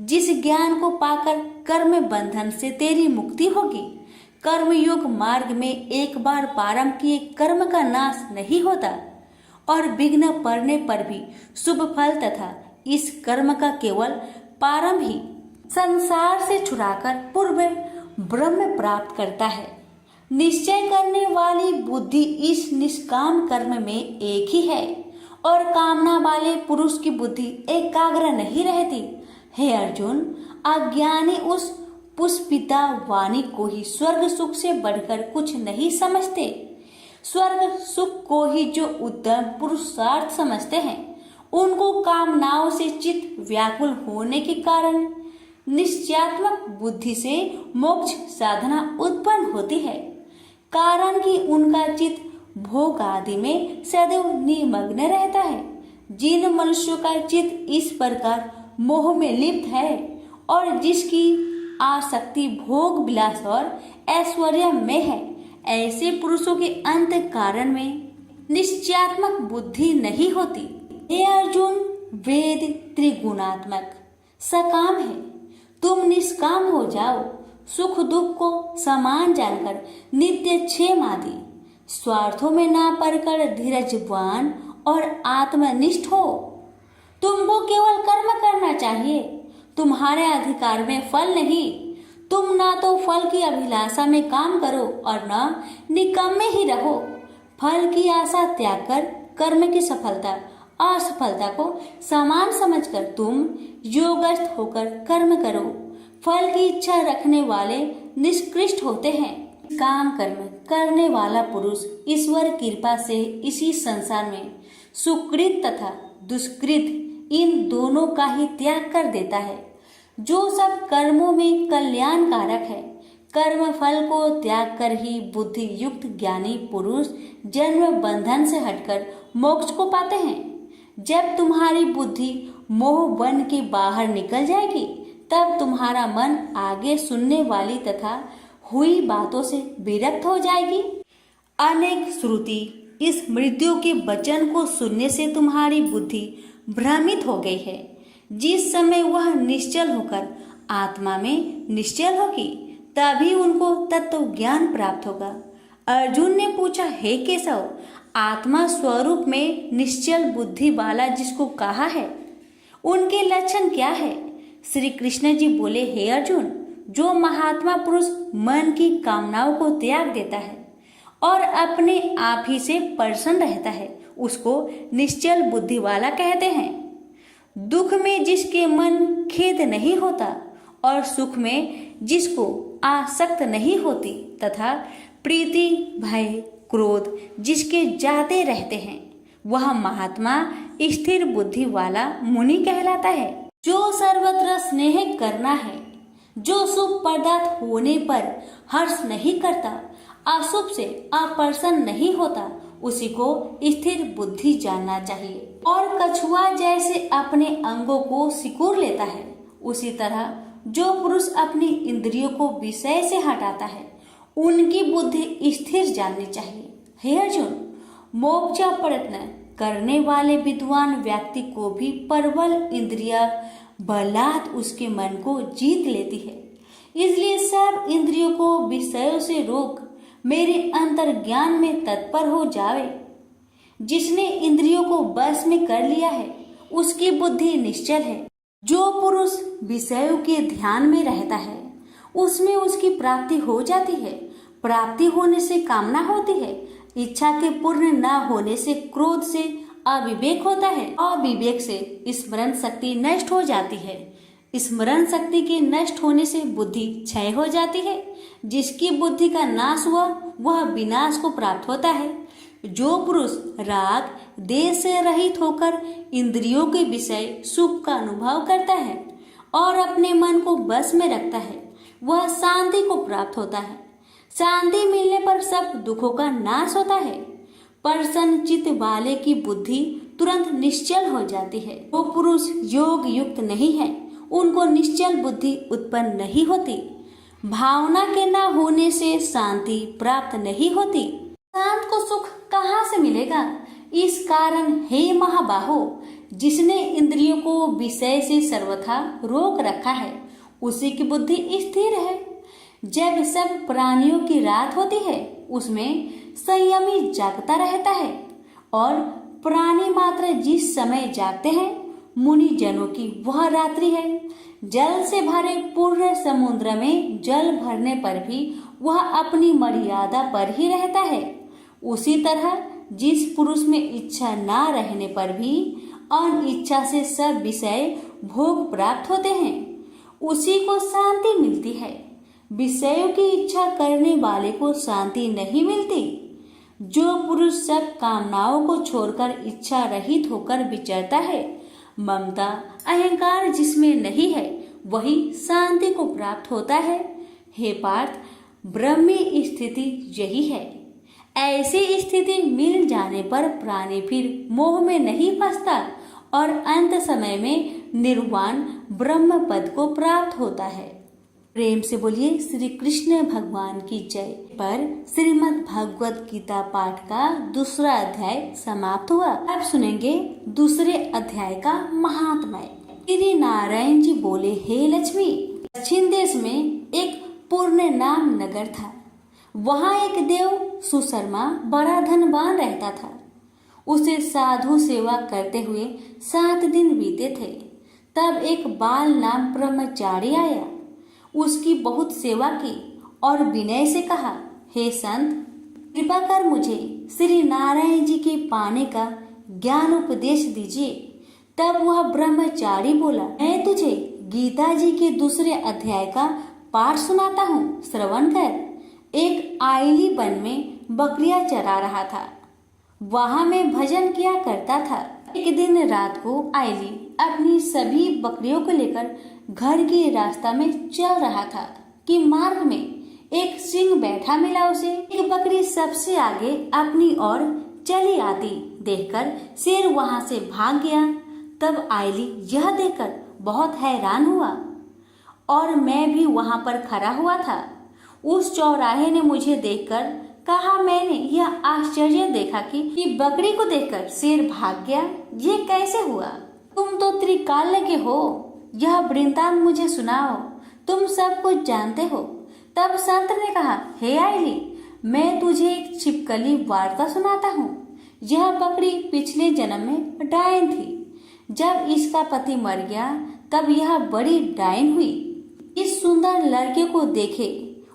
जिस ज्ञान को पाकर कर्म बंधन से तेरी मुक्ति होगी, कर्मयोग मार्ग में एक बार प्रारंभ किए कर्म का नाश नहीं होता और विघ्न पड़ने पर भी शुभ फल तथा इस कर्म का केवल प्रारंभ ही संसार से छुड़ाकर पूर्व ब्रह्म प्राप्त करता है। निश्चय करने वाली बुद्धि इस निष्काम कर्म में एक ही है और कामना वाले पुरुष की बुद्धि एकाग्र नहीं रहती। हे अर्जुन, अज्ञानी उस पुष्पिता वाणी को ही स्वर्ग सुख से बढ़कर कुछ नहीं समझते। स्वर्ग सुख को ही जो उत्तम पुरुषार्थ समझते हैं, उनको कामनाओं से चित्त व्याकुल होने के कारण निश्चयात्मक बुद्धि से मोक्ष साधना उत्पन्न होती है। कारण कि उनका चित्त भोग आदि में सदैव निमग्न रहता है। जिन मनुष्यों का चित्त इस प्रकार मोह में लिप्त है और जिसकी आसक्ति भोग विलास और ऐश्वर्य में है, ऐसे पुरुषों के अंत कारण में निश्चयात्मक बुद्धि नहीं होती। हे अर्जुन, वेद त्रिगुणात्मक सकाम है, तुम निष्काम हो जाओ। सुख दुख को समान जानकर नित्य क्षेम आदि स्वार्थों में ना पड़कर धीरजवान और आत्मनिष्ठ हो। तुमको केवल कर्म करना चाहिए, तुम्हारे अधिकार में फल नहीं। तुम ना तो फल की अभिलाषा में काम करो और न निकम्मे ही रहो। फल की आशा त्याग कर कर्म की सफलता असफलता को समान समझकर तुम योगस्थ होकर कर्म करो। फल की इच्छा रखने वाले निष्कृष्ट होते हैं। काम कर्म करने वाला पुरुष ईश्वर कृपा से इसी संसार में सुकृत तथा दुष्कृत इन दोनों का ही त्याग कर देता है। जो सब कर्मों में कल्याणकारक है, कर्म फल को त्याग कर ही बुद्धि युक्त ज्ञानी पुरुष जन्म बंधन से हटकर मोक्ष को पाते हैं। जब तुम्हारी बुद्धि मोह बन के बाहर निकल जाएगी, तब तुम्हारा मन आगे सुनने वाली तथा हुई बातों से विरक्त हो जाएगी। अनेक श्रुति इस मृत्यु के वचन को सुनने से तुम्हारी बुद्धि भ्रमित हो गई है। जिस समय वह निश्चल होकर आत्मा में निश्चल होगी, तभी उनको तत्व ज्ञान प्राप्त होगा। अर्जुन ने पूछा, हे केशव, आत्मा स्वरूप में निश्चल बुद्धि वाला जिसको कहा है, उनके लक्षण क्या है? श्री कृष्ण जी बोले, हे अर्जुन, जो महात्मा पुरुष मन की कामनाओं को त्याग देता है और अपने आप ही से प्रसन्न रहता है, उसको निश्चल बुद्धि वाला कहते हैं। दुख में जिसके मन खेद नहीं होता और सुख में जिसको आसक्त नहीं होती तथा प्रीति भय क्रोध जिसके जाते रहते हैं, वह महात्मा स्थिर बुद्धि वाला मुनि कहलाता है। जो सर्वत्र स्नेह करना है, जो शुभ पदार्थ होने पर हर्ष नहीं करता, अशुभ से अप्रसन्न नहीं होता, उसी को स्थिर बुद्धि जानना चाहिए। और कछुआ जैसे अपने अंगों को सिकुड़ लेता है, उसी तरह जो पुरुष अपनी इंद्रियों को विषय से हटाता है, उनकी बुद्धि स्थिर जाननी चाहिए। हे अर्जुन, मोक्ष प्रयत्न करने वाले विद्वान व्यक्ति को भी प्रबल इंद्रिया बलात् उसके मन को जीत लेती है। इसलिए सब इंद्रियों को विषयों से रोक मेरे अंतर्ज्ञान में तत्पर हो जावे। जिसने इंद्रियों को बस में कर लिया है, उसकी बुद्धि निश्चल है। जो पुरुष विषयों के ध्यान में रहता है, उसमें उसकी प्राप्ति हो जाती है। प्राप्ति होने से कामना होती है, इच्छा के पूर्ण न होने से क्रोध से अविवेक होता है, अविवेक से स्मरण शक्ति नष्ट हो जाती है, स्मरण शक्ति के नष्ट होने से बुद्धि क्षय हो जाती है। जिसकी बुद्धि का नाश हुआ वह विनाश को प्राप्त होता है। जो पुरुष राग देश से रहित होकर इंद्रियों के विषय सुख का अनुभव करता है और अपने मन को बस में रखता है, वह शांति को प्राप्त होता है। शांति मिलने पर सब दुखों का नाश होता है। प्रसन्न चित्त वाले की बुद्धि तुरंत निश्चल हो जाती है। वो पुरुष योग युक्त नहीं है, उनको निश्चल बुद्धि उत्पन्न नहीं होती। भावना के न होने से शांति प्राप्त नहीं होती। शांत को सुख कहाँ से मिलेगा? इस कारण हे महाबाहो, जिसने इंद्रियों को विषय से सर्वथा रोक रखा है, उसी की बुद्धि स्थिर है। जब सब प्राणियों की रात होती है उसमें संयमी जागता रहता है, और प्राणी मात्र जिस समय जागते हैं मुनि जनों की वह रात्रि है। जल से भरे पूर्ण समुद्र में जल भरने पर भी वह अपनी मर्यादा पर ही रहता है। उसी तरह जिस पुरुष में इच्छा ना रहने पर भी अनिच्छा से सब विषय भोग प्राप्त होते हैं, उसी को शांति मिलती है। विषयों की इच्छा करने वाले को शांति नहीं मिलती। जो पुरुष सब कामनाओं को छोड़कर इच्छा रहित होकर विचरता है, ममता अहंकार जिसमें नहीं है, वही शांति को प्राप्त होता है। हे पार्थ, ब्रह्मी स्थिति यही है। ऐसी स्थिति मिल जाने पर प्राणी फिर मोह में नहीं फंसता और अंत समय में निर्वाण ब्रह्म पद को प्राप्त होता है। प्रेम से बोलिए श्री कृष्ण भगवान की जय। पर श्रीमद् भागवत गीता पाठ का दूसरा अध्याय समाप्त हुआ। अब सुनेंगे दूसरे अध्याय का महात्म्य। श्री नारायण जी बोले, हे लक्ष्मी, दक्षिण देश में एक पूर्ण नाम नगर था। वहाँ एक देव सुशर्मा बड़ा धनवान रहता था। उसे साधु सेवा करते हुए 7 दिन बीते थे। तब एक बाल नाम ब्रह्मचारी आया, उसकी बहुत सेवा की और विनय से कहा, हे संत, कृपा कर मुझे श्री नारायण जी के पाने का ज्ञान उपदेश दीजिए। तब वह ब्रह्मचारी बोला, मैं तुझे गीता जी के दूसरे अध्याय का पाठ सुनाता हूँ, श्रवण कर। एक आइली वन में बकरियां चरा रहा था। वहां मैं भजन किया करता था। एक दिन रात को आइली अपनी सभी बकरियों को लेकर घर के रास्ता में चल रहा था कि मार्ग में एक सिंह बैठा मिला उसे। एक बकरी सबसे आगे अपनी ओर चली आती देखकर शेर वहां से भाग गया। तब आइली यह देखकर बहुत हैरान हुआ और मैं भी वहां पर खड़ा हुआ था। उस चौराहे ने मुझे देखकर कहा, मैंने यह आश्चर्य देखा कि बकरी को देखकर शेर भाग गया, ये कैसे हुआ? तुम तो त्रिकाल के हो, यह वृंतांत मुझे सुनाओ, तुम सब कुछ जानते हो। तब संत ने कहा, हे आइली, मैं तुझे एक छिपकली वार्ता सुनाता हूँ। यह बकरी पिछले जन्म में डायन थी। जब इसका पति मर गया तब यह बड़ी डायन हुई। इस सुंदर लड़के को देखे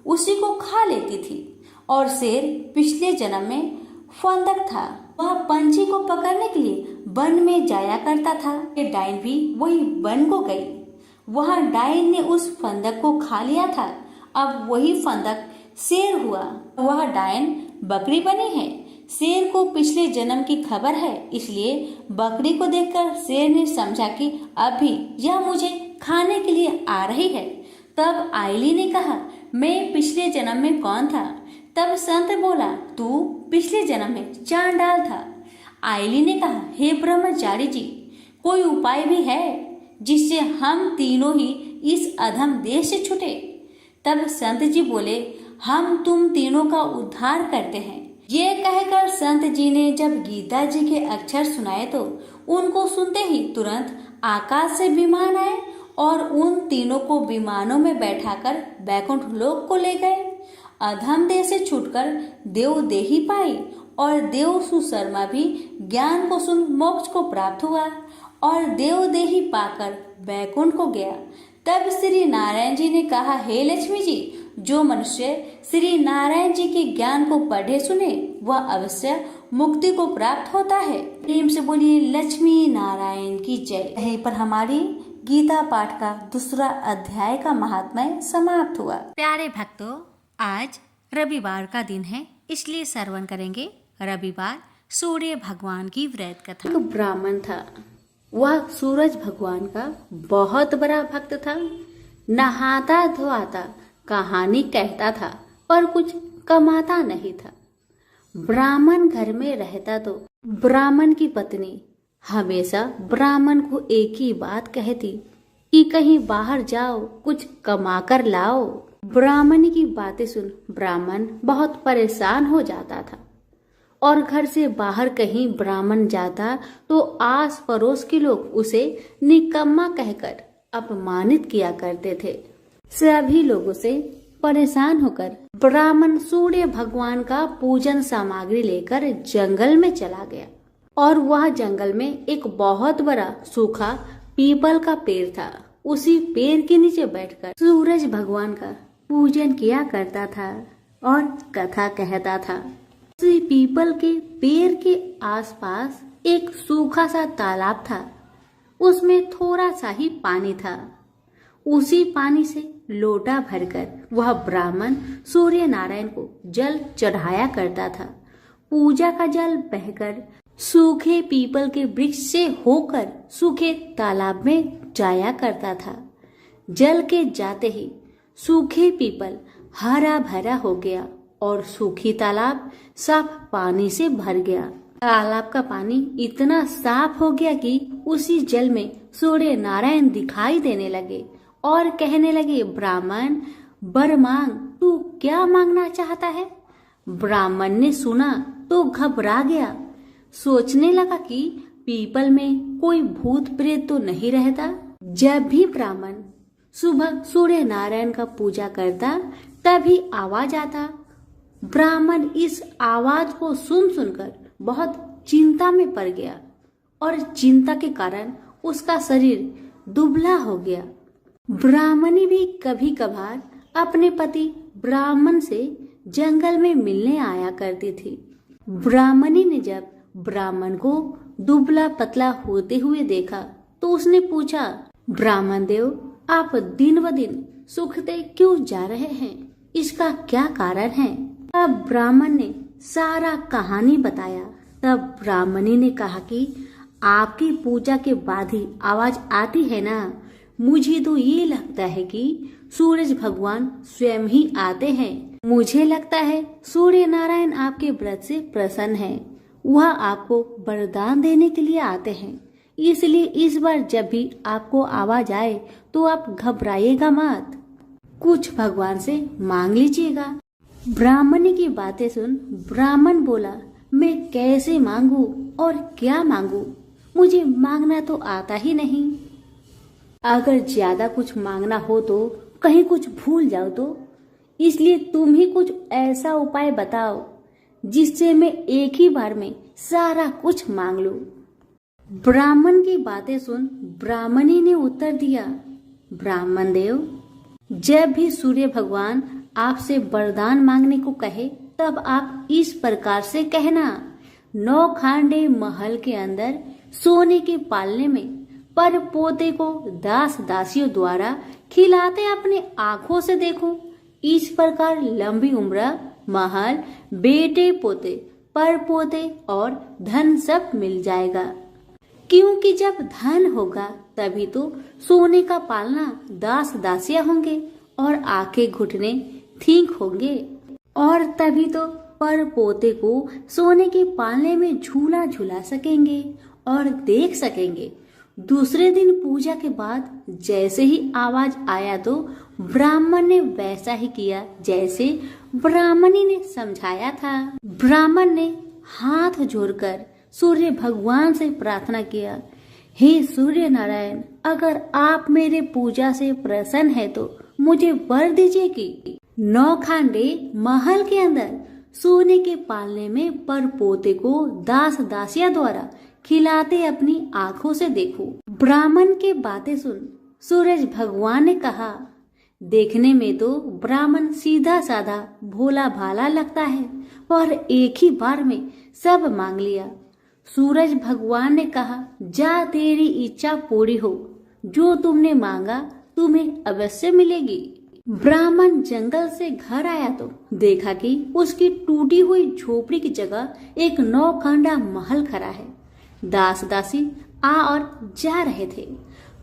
उसी को खा लेती थी। और शेर पिछले जन्म में फंदक था, वह पंछी को पकड़ने के लिए वन में जाया करता था। ये डायन भी वही वन को गई। वह डायन ने उस फंदक को खा लिया था। अब वही फंदक शेर हुआ। वह डायन बकरी बनी है। शेर को पिछले जन्म की खबर है, इसलिए बकरी को देखकर शेर ने समझा कि अभी यह मुझे खाने के लिए आ रही है। तब आइली ने कहा, मैं पिछले जन्म में कौन था? तब संत बोला, तू पिछले जन्म में चांडाल था। आइली ने कहा, हे ब्रह्मचारी जी, कोई उपाय भी है जिससे हम तीनों ही इस अधम देश से छूटे? तब संत जी बोले, हम तुम तीनों का उद्धार करते हैं। ये कहकर संत जी ने जब गीता जी के अक्षर सुनाए तो उनको सुनते ही तुरंत आकाश से विमान आए और उन तीनों को विमानों में बैठाकर वैकुंठ लोक को ले गए। अधम देह से छूटकर देव देही पाई और देव सुशर्मा भी ज्ञान को सुन मोक्ष को प्राप्त हुआ और देव देही पाकर वैकुंठ को गया। तब श्री नारायण जी ने कहा, हे लक्ष्मी जी, जो मनुष्य श्री नारायण जी के ज्ञान को पढ़े सुने वह अवश्य मुक्ति को प्राप्त होता है। प्रेम से बोलिए लक्ष्मी नारायण की जय। यहीं पर हमारी गीता पाठ का दूसरा अध्याय का महात्म्य समाप्त हुआ। प्यारे भक्तों, आज रविवार का दिन है, इसलिए श्रवण करेंगे रविवार सूर्य भगवान की व्रत कथा। एक ब्राह्मण था। वह सूरज भगवान का बहुत बड़ा भक्त था। नहाता धोता कहानी कहता था पर कुछ कमाता नहीं था। ब्राह्मण घर में रहता तो ब्राह्मण की पत्नी हमेशा ब्राह्मण को एक ही बात कहती कि कहीं बाहर जाओ, कुछ कमा कर लाओ। ब्राह्मण की बातें सुन ब्राह्मण बहुत परेशान हो जाता था और घर से बाहर कहीं ब्राह्मण जाता तो आस पड़ोस के लोग उसे निकम्मा कहकर अपमानित किया करते थे। सभी लोगों से परेशान होकर ब्राह्मण सूर्य भगवान का पूजन सामग्री लेकर जंगल में चला गया और वह जंगल में एक बहुत बड़ा सूखा पीपल का पेड़ था। उसी पेड़ के नीचे बैठकर सूरज भगवान का पूजन किया करता था और कथा कहता था। उसी पीपल के पेड़ के आसपास एक सूखा सा तालाब था। उसमें थोड़ा सा ही पानी था। उसी पानी से लोटा भरकर वह ब्राह्मण सूर्य नारायण को जल चढ़ाया करता था। पूजा का जल बहकर सूखे पीपल के वृक्ष से होकर सूखे तालाब में जाया करता था। जल के जाते ही सूखे पीपल हरा भरा हो गया और सूखी तालाब साफ पानी से भर गया। तालाब का पानी इतना साफ हो गया कि उसी जल में सूर्य नारायण दिखाई देने लगे और कहने लगे, ब्राह्मण वर मांग, तू क्या मांगना चाहता है? ब्राह्मण ने सुना तो घबरा गया। सोचने लगा कि पीपल में कोई भूत प्रेत तो नहीं रहता। जब भी ब्राह्मण सुबह सूर्य नारायण का पूजा करता तभी आवाज आता। ब्राह्मण इस आवाज को सुनकर बहुत चिंता में पड़ गया और चिंता के कारण उसका शरीर दुबला हो गया। ब्राह्मणी भी कभी कभार अपने पति ब्राह्मण से जंगल में मिलने आया करती थी। ब्राह्मणी ने जब ब्राह्मण को दुबला पतला होते हुए देखा तो उसने पूछा, ब्राह्मण देव, आप दिन ब दिन सूखते क्यों जा रहे हैं? इसका क्या कारण है? तब ब्राह्मण ने सारा कहानी बताया। तब ब्राह्मणी ने कहा कि आपकी पूजा के बाद ही आवाज आती है ना, मुझे तो ये लगता है कि सूरज भगवान स्वयं ही आते हैं। मुझे लगता है सूर्य नारायण आपके व्रत से प्रसन्न है। वह आपको वरदान देने के लिए आते हैं। इसलिए इस बार जब भी आपको आवाज आए तो आप घबराइएगा मत, कुछ भगवान से मांग लीजिएगा। ब्राह्मणी की बातें सुन ब्राह्मण बोला, मैं कैसे मांगू और क्या मांगू? मुझे मांगना तो आता ही नहीं। अगर ज्यादा कुछ मांगना हो तो कहीं कुछ भूल जाओ तो, इसलिए तुम ही कुछ ऐसा उपाय बताओ जिससे मैं एक ही बार में सारा कुछ मांग लूं। ब्राह्मण की बातें सुन ब्राह्मणी ने उत्तर दिया, ब्राह्मण देव, जब भी सूर्य भगवान आपसे वरदान मांगने को कहे तब आप इस प्रकार से कहना, 9 खांडे महल के अंदर सोने के पालने में पर पोते को दास दासियों द्वारा खिलाते अपने आंखों से देखो। इस प्रकार लंबी उम्र, महल, बेटे पोते, पर पोते और धन सब मिल जाएगा। क्योंकि जब धन होगा तभी तो सोने का पालना दास दासियां होंगे और आंखें घुटने ठीक होंगे, और तभी तो पर पोते को सोने के पालने में झूला झूला सकेंगे और देख सकेंगे। दूसरे दिन पूजा के बाद जैसे ही आवाज आया तो ब्राह्मण ने वैसा ही किया जैसे ब्राह्मणी ने समझाया था। ब्राह्मण ने हाथ जोड़कर सूर्य भगवान से प्रार्थना किया, हे सूर्य नारायण, अगर आप मेरे पूजा से प्रसन्न है तो मुझे वर दीजिए कि 9 खांडे महल के अंदर सोने के पालने में पर पोते को दास दासिया द्वारा खिलाते अपनी आंखों से देखो। ब्राह्मण की बातें सुन सूरज भगवान ने कहा, देखने में तो ब्राह्मण सीधा साधा भोला भाला लगता है और एक ही बार में सब मांग लिया। सूरज भगवान ने कहा, जा तेरी इच्छा पूरी हो, जो तुमने मांगा तुम्हें अवश्य मिलेगी। ब्राह्मण जंगल से घर आया तो देखा कि उसकी टूटी हुई झोपड़ी की जगह एक 9 खांडा महल खड़ा है। दास दासी आ और जा रहे थे।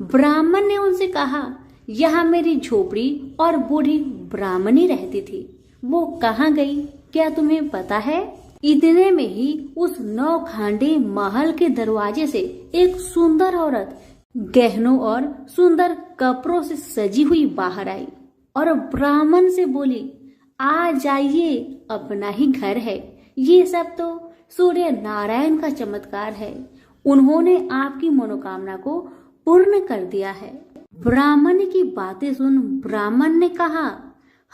ब्राह्मण ने उनसे कहा, यहाँ मेरी झोपड़ी और बूढ़ी ब्राह्मणी रहती थी, वो कहाँ गई, क्या तुम्हें पता है? इतने में ही उस 9 खांडे महल के दरवाजे से एक सुंदर औरत गहनों और सुंदर कपड़ों से सजी हुई बाहर आई और ब्राह्मण से बोली, आ जाइए, अपना ही घर है। ये सब तो सूर्य नारायण का चमत्कार है, उन्होंने आपकी मनोकामना को पूर्ण कर दिया है। ब्राह्मण की बातें सुन ब्राह्मण ने कहा,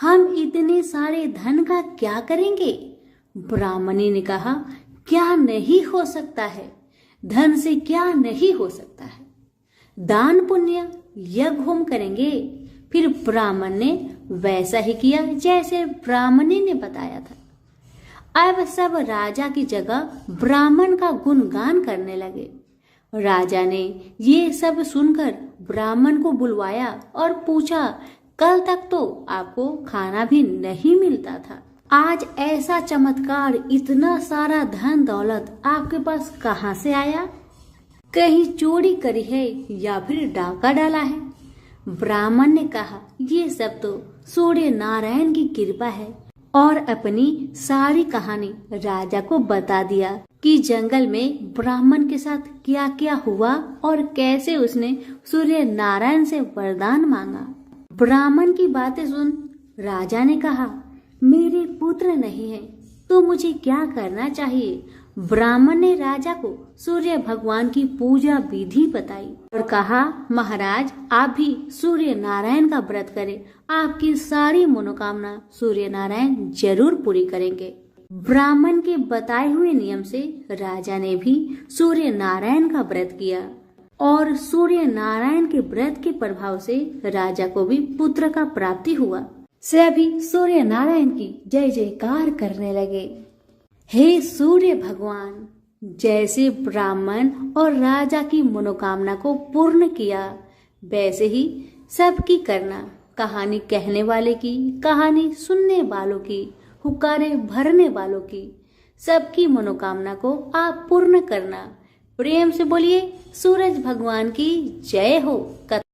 हम इतने सारे धन का क्या करेंगे? ब्राह्मणी ने कहा, क्या नहीं हो सकता है, धन से क्या नहीं हो सकता है, दान पुण्य यज्ञ होम करेंगे। फिर ब्राह्मण ने वैसा ही किया जैसे ब्राह्मणी ने बताया था। अब सब राजा की जगह ब्राह्मण का गुणगान करने लगे। राजा ने ये सब सुनकर ब्राह्मण को बुलवाया और पूछा, कल तक तो आपको खाना भी नहीं मिलता था, आज ऐसा चमत्कार, इतना सारा धन दौलत आपके पास कहाँ से आया? कहीं चोरी करी है या फिर डाका डाला है? ब्राह्मण ने कहा, ये सब तो सूर्य नारायण की कृपा है, और अपनी सारी कहानी राजा को बता दिया कि जंगल में ब्राह्मण के साथ क्या क्या हुआ और कैसे उसने सूर्य नारायण से वरदान मांगा। ब्राह्मण की बातें सुन राजा ने कहा, मेरे पुत्र नहीं है तो मुझे क्या करना चाहिए? ब्राह्मण ने राजा को सूर्य भगवान की पूजा विधि बताई और कहा, महाराज आप भी सूर्य नारायण का व्रत करें, आपकी सारी मनोकामना सूर्य नारायण जरूर पूरी करेंगे। ब्राह्मण के बताए हुए नियम से राजा ने भी सूर्य नारायण का व्रत किया और सूर्य नारायण के व्रत के प्रभाव से राजा को भी पुत्र का प्राप्ति हुआ। सभी सूर्य नारायण की जय जयकार करने लगे। हे सूर्य भगवान, जैसे ब्राह्मण और राजा की मनोकामना को पूर्ण किया वैसे ही सबकी करना। कहानी कहने वाले की, कहानी सुनने वालों की, हुक्कारे भरने वालों की, सबकी मनोकामना को आप पूर्ण करना। प्रेम से बोलिए सूरज भगवान की जय हो।